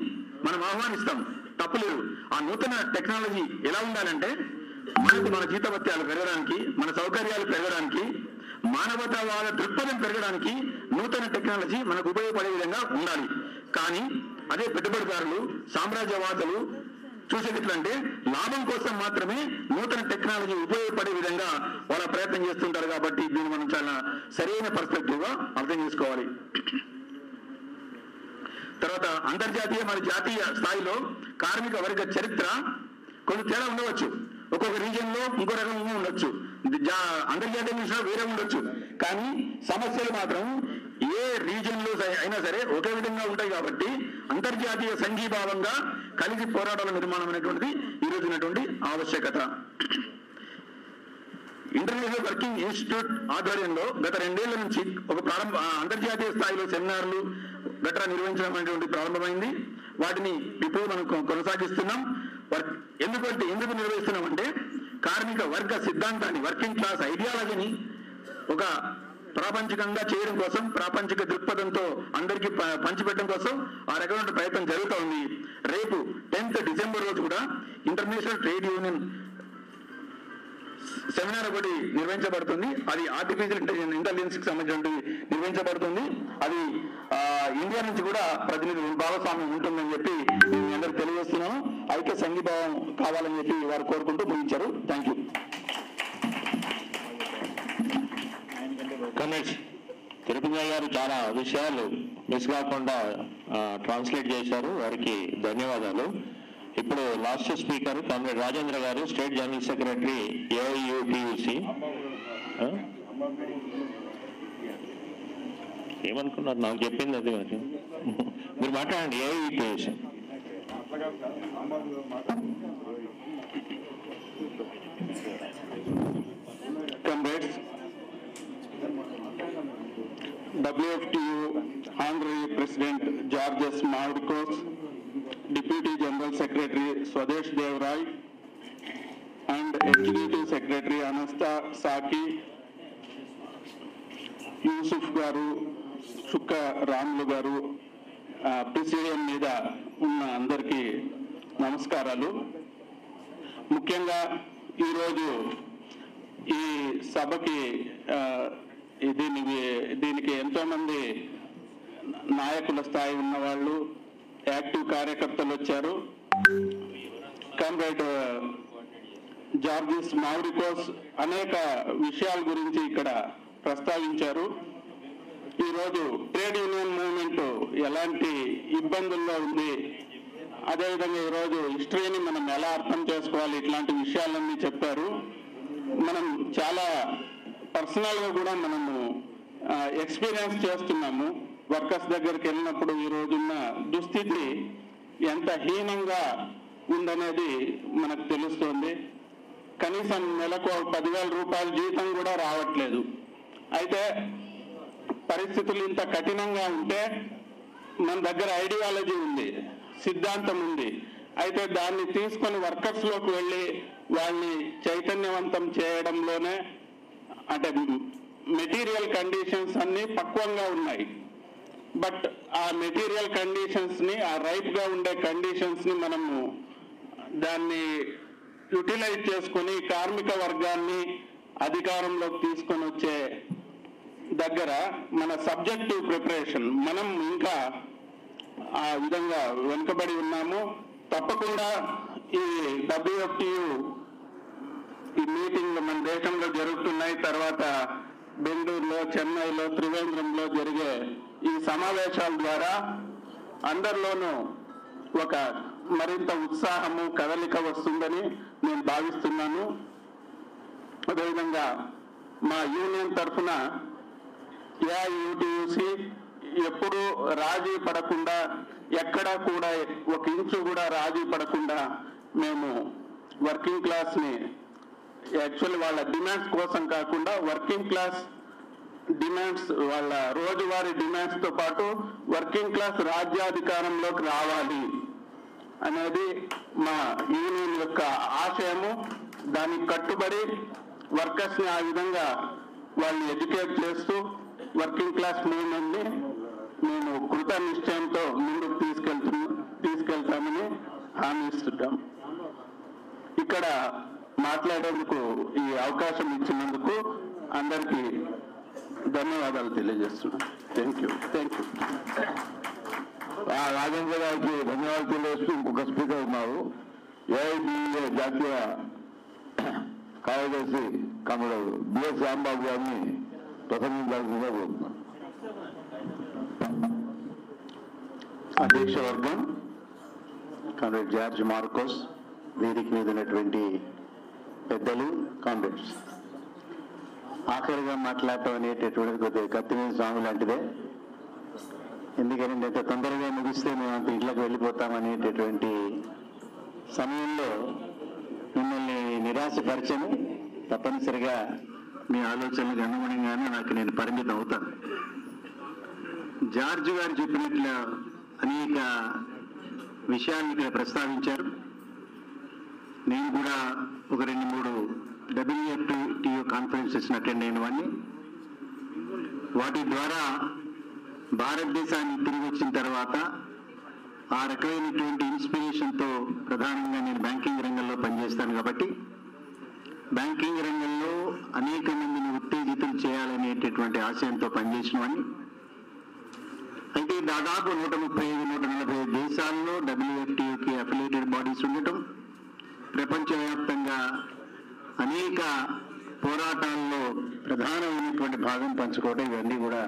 మనం ఆహ్వానిస్తాం, తప్పులేదు. ఆ నూతన టెక్నాలజీ ఎలా ఉండాలంటే మనకు మన జీతభత్యాలు పెరగడానికి, మన సౌకర్యాలు పెరగడానికి, మానవతావాద దృక్పథం పెరగడానికి నూతన టెక్నాలజీ మనకు ఉపయోగపడే విధంగా ఉండాలి. కానీ అదే పెట్టుబడిదారులు, సామ్రాజ్యవాదులు చూసేది ఎట్లంటే లాభం కోసం మాత్రమే నూతన టెక్నాలజీ ఉపయోగపడే విధంగా వాళ్ళ ప్రయత్నం చేస్తుంటారు. కాబట్టి దీన్ని మనం చాలా సరైన పర్స్పెక్టివ్ గా అర్థం చేసుకోవాలి. తర్వాత అంతర్జాతీయ మరియు జాతీయ స్థాయిలో కార్మిక వర్గ చరిత్ర కొంచెం తేడా ఉండవచ్చు. ఒక్కొక్క రీజియన్ లో ఇంకో రకంగా ఉండొచ్చు, అంతర్జాతీయ విషయంలో వేరే ఉండొచ్చు. కానీ సమస్యలు మాత్రం ఏ రీజియన్ లో అయినా సరే ఒకే విధంగా ఉంటాయి. కాబట్టి అంతర్జాతీయ సంఘీభావంగా కలిసి పోరాటాల నిర్మాణం అనేటువంటిది ఈ రోజు ఉన్నటువంటి ఆవశ్యకత. ఇంటర్నేషనల్ వర్కింగ్ ఇన్స్టిట్యూట్ ఆధ్వర్యంలో గత 2 ఏళ్ల నుంచి ఒక అంతర్జాతీయ స్థాయిలో సెమినార్లు గట్రా నిర్వహించడం అనేటువంటి ప్రారంభమైంది. వాటిని ఇప్పుడు మనం కొనసాగిస్తున్నాం. ఎందుకు నిర్వహిస్తున్నామంటే కార్మిక వర్గ సిద్ధాంతాన్ని, వర్కింగ్ క్లాస్ ఐడియాలజీని ఒక ప్రాపంచికంగా చేయడం కోసం, ప్రాపంచిక దృక్పథంతో అందరికీ పంచిపెట్టడం కోసం ఆ రకమైన ప్రయత్నం జరుగుతూ ఉంది. రేపు 10th డిసెంబర్ రోజు కూడా ఇంటర్నేషనల్ ట్రేడ్ యూనియన్ సెమినార్ ఒకటి నిర్వహించబడుతుంది. అది ఆర్టిఫిషియల్ ఇంటెలిజెన్స్ కి సంబంధించి నిర్వహించబడుతుంది. అది ఇండియా నుంచి కూడా ప్రతినిధులు భాగస్వామ్యం ఉంటుందని చెప్పి మేము అందరికి తెలియజేస్తున్నాము. ఐక్య సంఘీభావం కావాలని చెప్పి వారు కోరుకుంటూ ముగించారు. Thank you. కమిట్స్ తిరుపతి గారు చాలా విషయాలు మిస్ కాకుండా ట్రాన్స్లేట్ చేశారు. వారికి ధన్యవాదాలు. ఇప్పుడు లాస్ట్ స్పీకర్ కామ్రేడ్ రాజేంద్ర గారు, స్టేట్ జనరల్ సెక్రటరీ ఏఐయుటియుసి. ఏమనుకున్నారు? నాకు చెప్పింది అది. మీరు మాట్లాడండి. ఏఐయుటియుసి. Comrades, WFTU Honorary President Georges Mavrikos, Deputy General Secretary Swadesh Devrai, and Executive Secretary Anasta Saki, Yusuf Garu, Sukka Ramlu Garu, presidium మీద ఉన్న అందరికీ నమస్కారాలు. ముఖ్యంగా ఈరోజు ఈ సభకి దీనికి ఎంతోమంది నాయకుల స్థాయి ఉన్నవాళ్ళు, యాక్టివ్ కార్యకర్తలు వచ్చారు. కామ్రేడ్ జార్జిస్ మావ్రికోస్ అనేక విషయాల గురించి ఇక్కడ ప్రస్తావించారు. ఈరోజు ట్రేడ్ యూనియన్ మూవ్మెంట్ ఎలాంటి ఇబ్బందుల్లో ఉంది, అదేవిధంగా ఈరోజు హిస్టరీని మనం ఎలా అర్థం చేసుకోవాలి, ఇట్లాంటి విషయాలన్నీ చెప్పారు. మనం చాలా పర్సనల్గా కూడా మనము ఎక్స్పీరియన్స్ చేస్తున్నాము. వర్కర్స్ దగ్గరికి వెళ్ళినప్పుడు ఈ రోజున్న దుస్థితి ఎంత హీనంగా ఉందనేది మనకు తెలుస్తుంది. కనీసం నెలకు 10,000 రూపాయల జీతం కూడా రావట్లేదు. అయితే పరిస్థితులు ఇంత కఠినంగా ఉంటే మన దగ్గర ఐడియాలజీ ఉంది, సిద్ధాంతం ఉంది. అయితే దాన్ని తీసుకొని వర్కర్స్లోకి వెళ్ళి వాళ్ళని చైతన్యవంతం చేయడంలోనే, అంటే మెటీరియల్ కండిషన్స్ అన్నీ పక్వంగా ఉన్నాయి. బట్ ఆ మెటీరియల్ కండిషన్స్ని, ఆ రైట్గా ఉండే కండిషన్స్ని మనము దాన్ని యూటిలైజ్ చేసుకొని కార్మిక వర్గాన్ని అధికారంలోకి తీసుకొని వచ్చే దగ్గర మన సబ్జెక్టివ్ ప్రిపరేషన్ మనం ఇంకా ఆ విధంగా వెనుకబడి ఉన్నాము. తప్పకుండా ఈ WFTU ఈ మీటింగ్లు మన దేశంలో జరుగుతున్నాయి. తర్వాత బెంగళూరులో, చెన్నైలో, త్రివేంద్రంలో జరిగే ఈ సమావేశాల ద్వారా అందరిలోనూ ఒక మరింత ఉత్సాహము, కదలిక వస్తుందని నేను భావిస్తున్నాను. అదేవిధంగా మా యూనియన్ తరఫున ఏఐయుటియుసి ఎప్పుడూ రాజీ పడకుండా, ఎక్కడా కూడా ఒక ఇంచు కూడా రాజీ పడకుండా మేము వర్కింగ్ క్లాస్ని యాక్చువల్లీ వాళ్ళ డిమాండ్స్ కోసం కాకుండా వర్కింగ్ క్లాస్ డిమాండ్స్, వాళ్ళ రోజువారీ డిమాండ్స్తో పాటు వర్కింగ్ క్లాస్ రాజ్యాధికారంలోకి రావాలి అనేది మా యూనియన్ యొక్క ఆశయము. దానికి కట్టుబడి వర్కర్స్ని ఆ విధంగా వాళ్ళని ఎడ్యుకేట్ చేస్తూ వర్కింగ్ క్లాస్ మూవ్మెంట్ని మేము కృత నిశ్చయంతో ముందుకు తీసుకెళ్తామని హామీ ఇస్తున్నాం. ఇక్కడ మాట్లాడేందుకు ఈ అవకాశం ఇచ్చినందుకు అందరికీ ధన్యవాదాలు తెలియజేస్తున్నాను. Thank you. రాజేంద్ర గారికి ధన్యవాదాలు తెలియజేస్తూ ఇంకొక స్పీకర్ ఉన్నారు. ఏఐబిఏ జాతీయ కార్యదర్శి కమలడు బిఎస్ రాంబాబు గారిని ప్రసంగించాల్సిందిగా కోరుతున్నాను. అధ్యక్ష వర్గం, కామ్రేడ్ జార్జ్ మార్కోస్, వేదిక మీద ఉన్నటువంటి పెద్దలు, కామ్రేడ్స్, ఆఖరిగా మాట్లాడటం అనేటటువంటిది కొద్దిగా కత్తిమీద స్వామి లాంటిదే. ఎందుకంటే ఎంత తొందరగా ముగిస్తే మేము అంత ఇళ్ళకి వెళ్ళిపోతామనేటటువంటి సమయంలో మిమ్మల్ని నిరాశపరచను. తప్పనిసరిగా మీ ఆలోచనలకు అనుగుణంగానే నేను పరిమితం అవుతాను. జార్జ్ గారు చెప్పినట్లు అనేక విషయాన్ని ఇక్కడ ప్రస్తావించారు. నేను కూడా ఒక 2-3 WFTU కాన్ఫరెన్సెస్ అటెండ్ అయిన వాడిని. వాటి ద్వారా భారతదేశాన్ని తిరిగి వచ్చిన తర్వాత ఆ రకమైనటువంటి ఇన్స్పిరేషన్తో ప్రధానంగా నేను బ్యాంకింగ్ రంగంలో పనిచేస్తాను కాబట్టి బ్యాంకింగ్ రంగంలో అనేక మందిని ఉత్తేజితం చేయాలనేటటువంటి ఆశయంతో పనిచేసిన వాడిని. అయితే దాదాపు 135-140 దేశాల్లో WFTUకి అఫిలియేటెడ్ బాడీస్ ఉండటం, ప్రపంచవ్యాప్తంగా అనేక పోరాటాల్లో ప్రధానమైనటువంటి భాగం పంచుకోవడం, ఇవన్నీ కూడా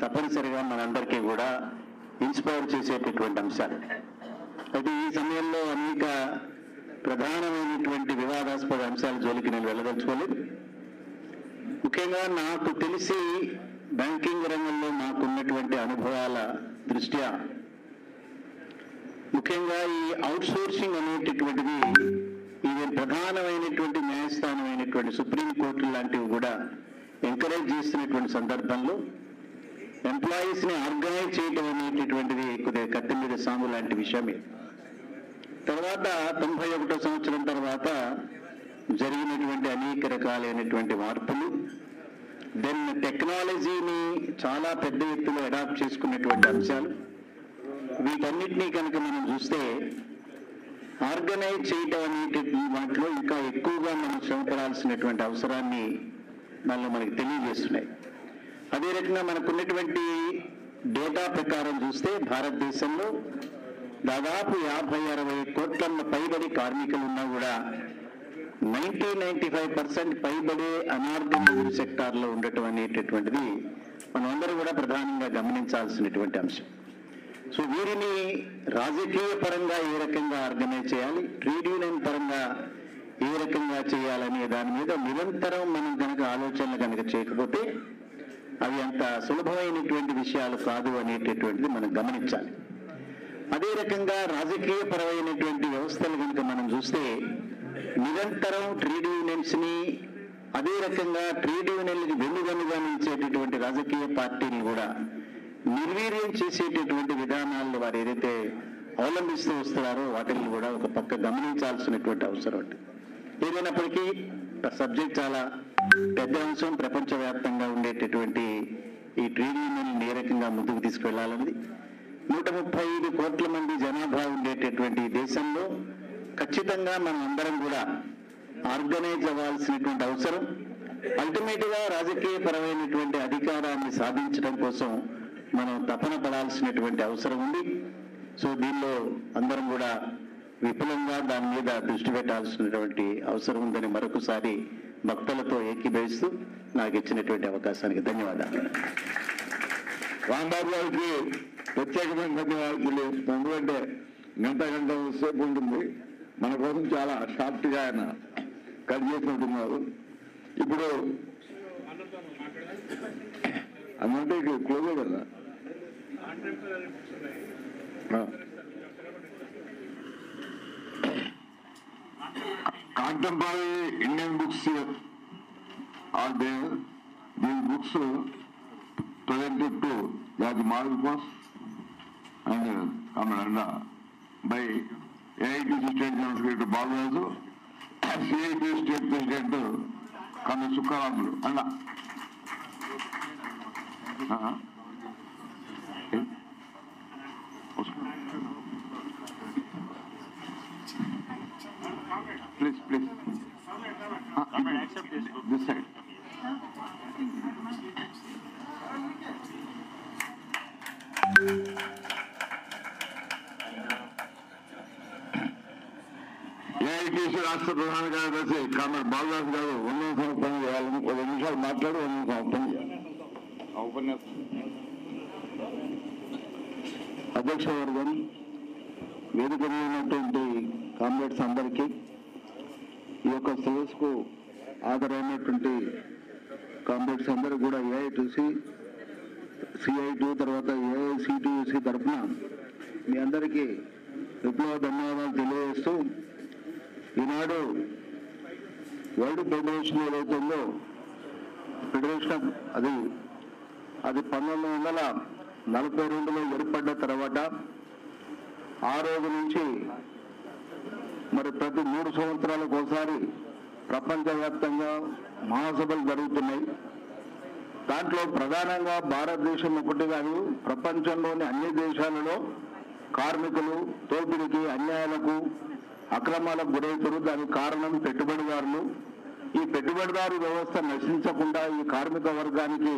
తప్పనిసరిగా మనందరికీ కూడా ఇన్స్పైర్ చేసేటటువంటి అంశాలు. అయితే ఈ సమయంలో అనేక ప్రధానమైనటువంటి వివాదాస్పద అంశాల జోలికి నేను వెళ్ళదలుచుకోలేదు. ముఖ్యంగా నాకు తెలిసి బ్యాంకింగ్ రంగంలో మాకున్నటువంటి అనుభవాల దృష్ట్యా ముఖ్యంగా ఈ అవుట్సోర్సింగ్ అనేటటువంటిది ఈవెన్ ప్రధానమైనటువంటి న్యాయస్థానమైనటువంటి సుప్రీంకోర్టు లాంటివి కూడా ఎంకరేజ్ చేస్తున్నటువంటి సందర్భంలో ఎంప్లాయీస్ని ఆర్గనైజ్ చేయడం అనేటటువంటిది కొద్దిగా కత్తి మీద సాము లాంటి విషయమే. తర్వాత 91వ సంవత్సరం తర్వాత జరిగినటువంటి అనేక రకాలైనటువంటి మార్పులు, దెన్ టెక్నాలజీని చాలా పెద్ద ఎత్తులో అడాప్ట్ చేసుకున్నటువంటి అంశాలు, వీటన్నిటినీ కనుక మనం చూస్తే ఆర్గనైజ్ చేయటం అనేటువంటి వాటిలో ఇంకా ఎక్కువగా మనం శ్రమపడాల్సినటువంటి అవసరాన్ని మనకి తెలియజేస్తున్నాయి. అదే రకంగా మనకున్నటువంటి డేటా ప్రకారం చూస్తే భారతదేశంలో దాదాపు 50-60 కోట్ల పైబడి కార్మికులు ఉన్నా కూడా 90-95% పైబడే అనార్గనైజ్డ్ సెక్టార్లో ఉండటం అనేటటువంటిది మనమందరూ కూడా ప్రధానంగా గమనించాల్సినటువంటి అంశం. సో వీరిని రాజకీయ పరంగా ఏ రకంగా ఆర్గనైజ్ చేయాలి, ట్రేడ్ యూనియన్ పరంగా ఏ రకంగా చేయాలనే దాని మీద నిరంతరం మనం కనుక ఆలోచనలు కనుక చేయకపోతే అవి అంత సులభమైనటువంటి విషయాలు కాదు అనేటటువంటిది మనం గమనించాలి. అదే రకంగా రాజకీయ పరమైనటువంటి వ్యవస్థలు కనుక మనం చూస్తే నిరంతరం ట్రేడ్ యూనియన్స్ని, అదే రకంగా ట్రేడ్ యూనియన్లకి వెన్నుగన్నుగా నిలిచేటటువంటి రాజకీయ పార్టీలు కూడా నిర్వీర్యం చేసేటటువంటి విధానాలను వారు ఏదైతే అవలంబిస్తూ వస్తున్నారో వాటిని కూడా ఒక పక్క గమనించాల్సినటువంటి అవసరం ఉంటుంది. ఏదైనప్పటికీ సబ్జెక్ట్ చాలా పెద్ద అంశం. ప్రపంచవ్యాప్తంగా ఉండేటటువంటి ఈ ట్రేడ్ యూనియన్ ఏ రకంగా ముందుకు తీసుకెళ్లాలని 135 కోట్ల మంది జనాభా ఉండేటటువంటి దేశంలో ఖచ్చితంగా మనం అందరం కూడా ఆర్గనైజ్ అవ్వాల్సినటువంటి అవసరం, అల్టిమేట్ గా రాజకీయ పరమైనటువంటి అధికారాన్ని సాధించడం కోసం మనం తపన పడాల్సినటువంటి అవసరం ఉంది. సో దీనిలో అందరం కూడా విపులంగా దాని మీద దృష్టి పెట్టాల్సినటువంటి అవసరం ఉందని మరొకసారి భక్తులతో ఏకీభవిస్తూ నాకు ఇచ్చినటువంటి అవకాశానికి ధన్యవాదాలు. రాంబాబు గారికి ప్రత్యేకమైన ధన్యవాదాలు తెలియజేస్తున్నాను. ఎందుకంటే గంట సేపు ఉంటుంది, మన కోసం చాలా షార్ట్గా ఆయన కట్ చేసినట్టున్నారు. ఇప్పుడు అన్నంటే ఇక్కడ క్లోజే కదా. Contemporary Indian books are there. These books presented to Judge Marcos and Kamaranda by AITC State General Secretary Balraju, CIT State President Kamal Sukkaramulu. Anna. Please. Accept this book. This side. AITC రాష్ట్ర ప్రధాన కార్యదర్శి comer Balaraju గారు ఉన్నత సంస్థ చేయాలని 10 నిమిషాలు మాట్లాడి ఉన్నత సంస్థ ఉపన్యాసం. అధ్యక్ష వర్గం, వేదిక మీద ఉన్నటువంటి కామ్రేడ్స్ అందరికీ, ఈ యొక్క సదస్సుకు ఆదరైనటువంటి కామ్రేడ్స్ అందరూ కూడా ఏఐటీసీ, సిఐటి, తర్వాత ఏఐసిటిసి తరఫున మీ అందరికీ విప్లవ ధన్యవాదాలు తెలియజేస్తూ, ఈనాడు వరల్డ్ ఫెడరేషన్ ఏదైతుందో ఫెడరేషన్ అది 1942లో ఏర్పడ్డ తర్వాత ఆ రోజు నుంచి మరి ప్రతి 3 సంవత్సరాలకు ఒకసారి ప్రపంచవ్యాప్తంగా మహాసభలు జరుగుతున్నాయి. దాంట్లో ప్రధానంగా భారతదేశం ఒకటి కాదు, ప్రపంచంలోని అన్ని దేశాలలో కార్మికులు దోపిడీకి, అన్యాయాలకు, అక్రమాలకు గురవుతారు. దానికి కారణం పెట్టుబడిదారులు. ఈ పెట్టుబడిదారు వ్యవస్థ నశించకుండా ఈ కార్మిక వర్గానికి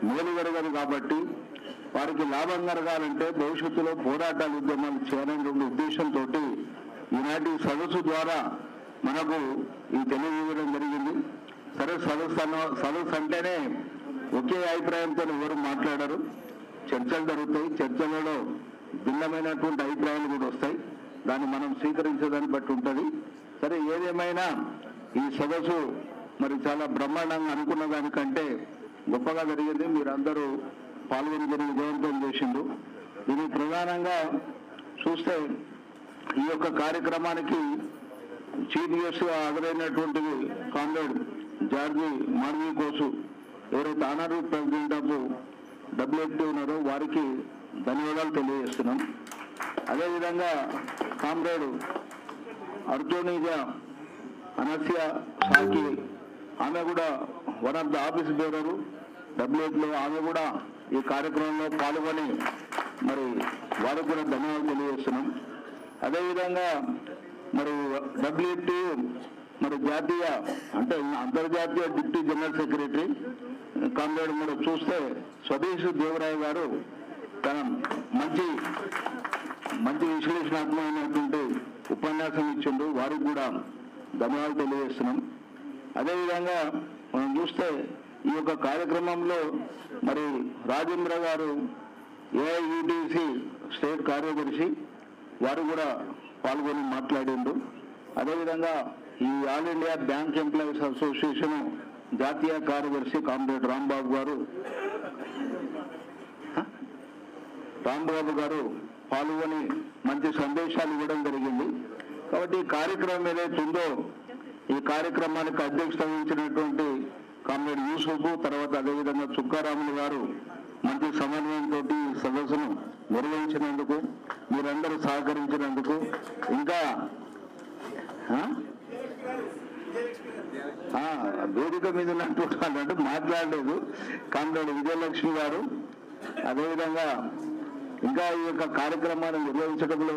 మేలు జరగదు కాబట్టి వారికి లాభం కలగాలంటే భవిష్యత్తులో పోరాటాలు, ఉద్యమాలు చేయాలనే ఉద్దేశంతో ఈనాటి సదస్సు ద్వారా మనకు ఈ తెలియజేయడం జరిగింది. సరే, సదస్సు అంటేనే ఒకే అభిప్రాయంతో ఎవరు మాట్లాడరు, చర్చలు జరుగుతాయి. చర్చలలో భిన్నమైనటువంటి అభిప్రాయాలు కూడా వస్తాయి. దాన్ని మనం స్వీకరించేదాన్ని బట్టి ఉంటుంది. సరే, ఏదేమైనా ఈ సదస్సు మరి చాలా బ్రహ్మాండంగా అనుకున్న దానికంటే గొప్పగా జరిగింది. మీరందరూ పాల్గొని దీన్ని విజయవంతం చేసిండు. దీన్ని ప్రధానంగా చూస్తే ఈ యొక్క కార్యక్రమానికి చీఫ్ గెస్ట్గా హాజరైనటువంటి కామ్రేడ్ జార్జి మార్వికోసు, ఎవరైతే ఆనరీ ప్రెసిడెంట్ ఆఫ్ WFT ఉన్నారో వారికి ధన్యవాదాలు తెలియజేస్తున్నాం. అదేవిధంగా కామ్రేడ్ అర్జోనిజా అనస్య సాకి, ఆమె కూడా one of the office bearer WFTలో, ఆమె కూడా ఈ కార్యక్రమంలో పాల్గొని మరి వారికి కూడా ధన్యవాదాలు తెలియజేస్తున్నాం. అదేవిధంగా మరి WFT మరి జాతీయ అంటే అంతర్జాతీయ డిప్యూటీ జనరల్ సెక్రటరీ కామ్రేడ్ మరి చూస్తే స్వదేశ్ దేవరాయ్ గారు తన మంచి విశ్లేషణాత్మకమైనటువంటి ఉపన్యాసం ఇచ్చిండు. వారికి కూడా ధన్యవాదాలు తెలియజేస్తున్నాం. అదేవిధంగా మనం చూస్తే ఈ యొక్క కార్యక్రమంలో మరి రాజేంద్ర గారు AIUTC స్టేట్ కార్యదర్శి, వారు కూడా పాల్గొని మాట్లాడిండు. అదేవిధంగా ఈ all India bank employees association జాతీయ కార్యదర్శి కామ్రేడ్ రాంబాబు గారు పాల్గొని మంచి సందేశాలు ఇవ్వడం జరిగింది. కాబట్టి ఈ కార్యక్రమం ఏదైతే ఉందో ఈ కార్యక్రమానికి అధ్యక్షత వహించినటువంటి కామ్రేడ్ యూసుఫ్, తర్వాత అదేవిధంగా చుక్కారాములు గారు మంచి సమన్వయంతో సదస్సును నిర్వహించినందుకు, మీరందరూ సహకరించినందుకు, ఇంకా వేదిక మీద ఉన్నట్టు మాట్లాడలేదు కామ్రేడ్ విజయలక్ష్మి గారు, అదేవిధంగా ఇంకా ఈ యొక్క కార్యక్రమాన్ని నిర్వహించడంలో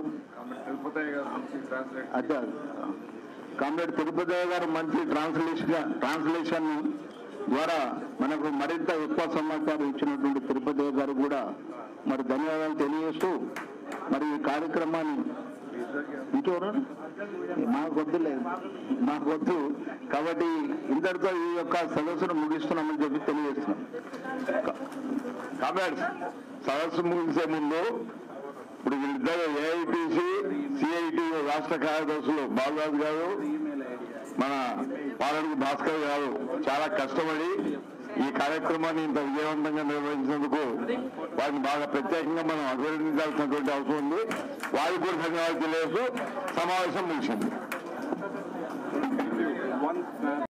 కామ్రేడ్ తిరుపతి గారు మంచి ట్రాన్స్లేషన్ ద్వారా మనకు మరింత ఎక్కువ సమాచారం ఇచ్చినటువంటి తిరుపతి గారు కూడా మరి ధన్యవాదాలు తెలియజేస్తూ, మరి ఈ కార్యక్రమాన్ని ఇంకోరు మాకొద్దు కాబట్టి ఇంతటితో ఈ యొక్క సదస్సును ముగిస్తున్నామని చెప్పి తెలియజేస్తున్నాం. కాబట్టి సదస్సు ముగిసే ముందు ఇప్పుడు వీళ్ళిద్దరు AITC, CIT రాష్ట్ర కార్యదర్శులు బాలరాజు గారు, మన వాళ్ళకు భాస్కర్ గారు చాలా కష్టపడి ఈ కార్యక్రమాన్ని ఇంత విజయవంతంగా నిర్వహించినందుకు వారిని బాగా ప్రత్యేకంగా మనం అభినందించాల్సినటువంటి అవసరం ఉంది. వారికి కూడా ధన్యవాదాలు తెలియజేస్తూ సమావేశం ముగిసింది.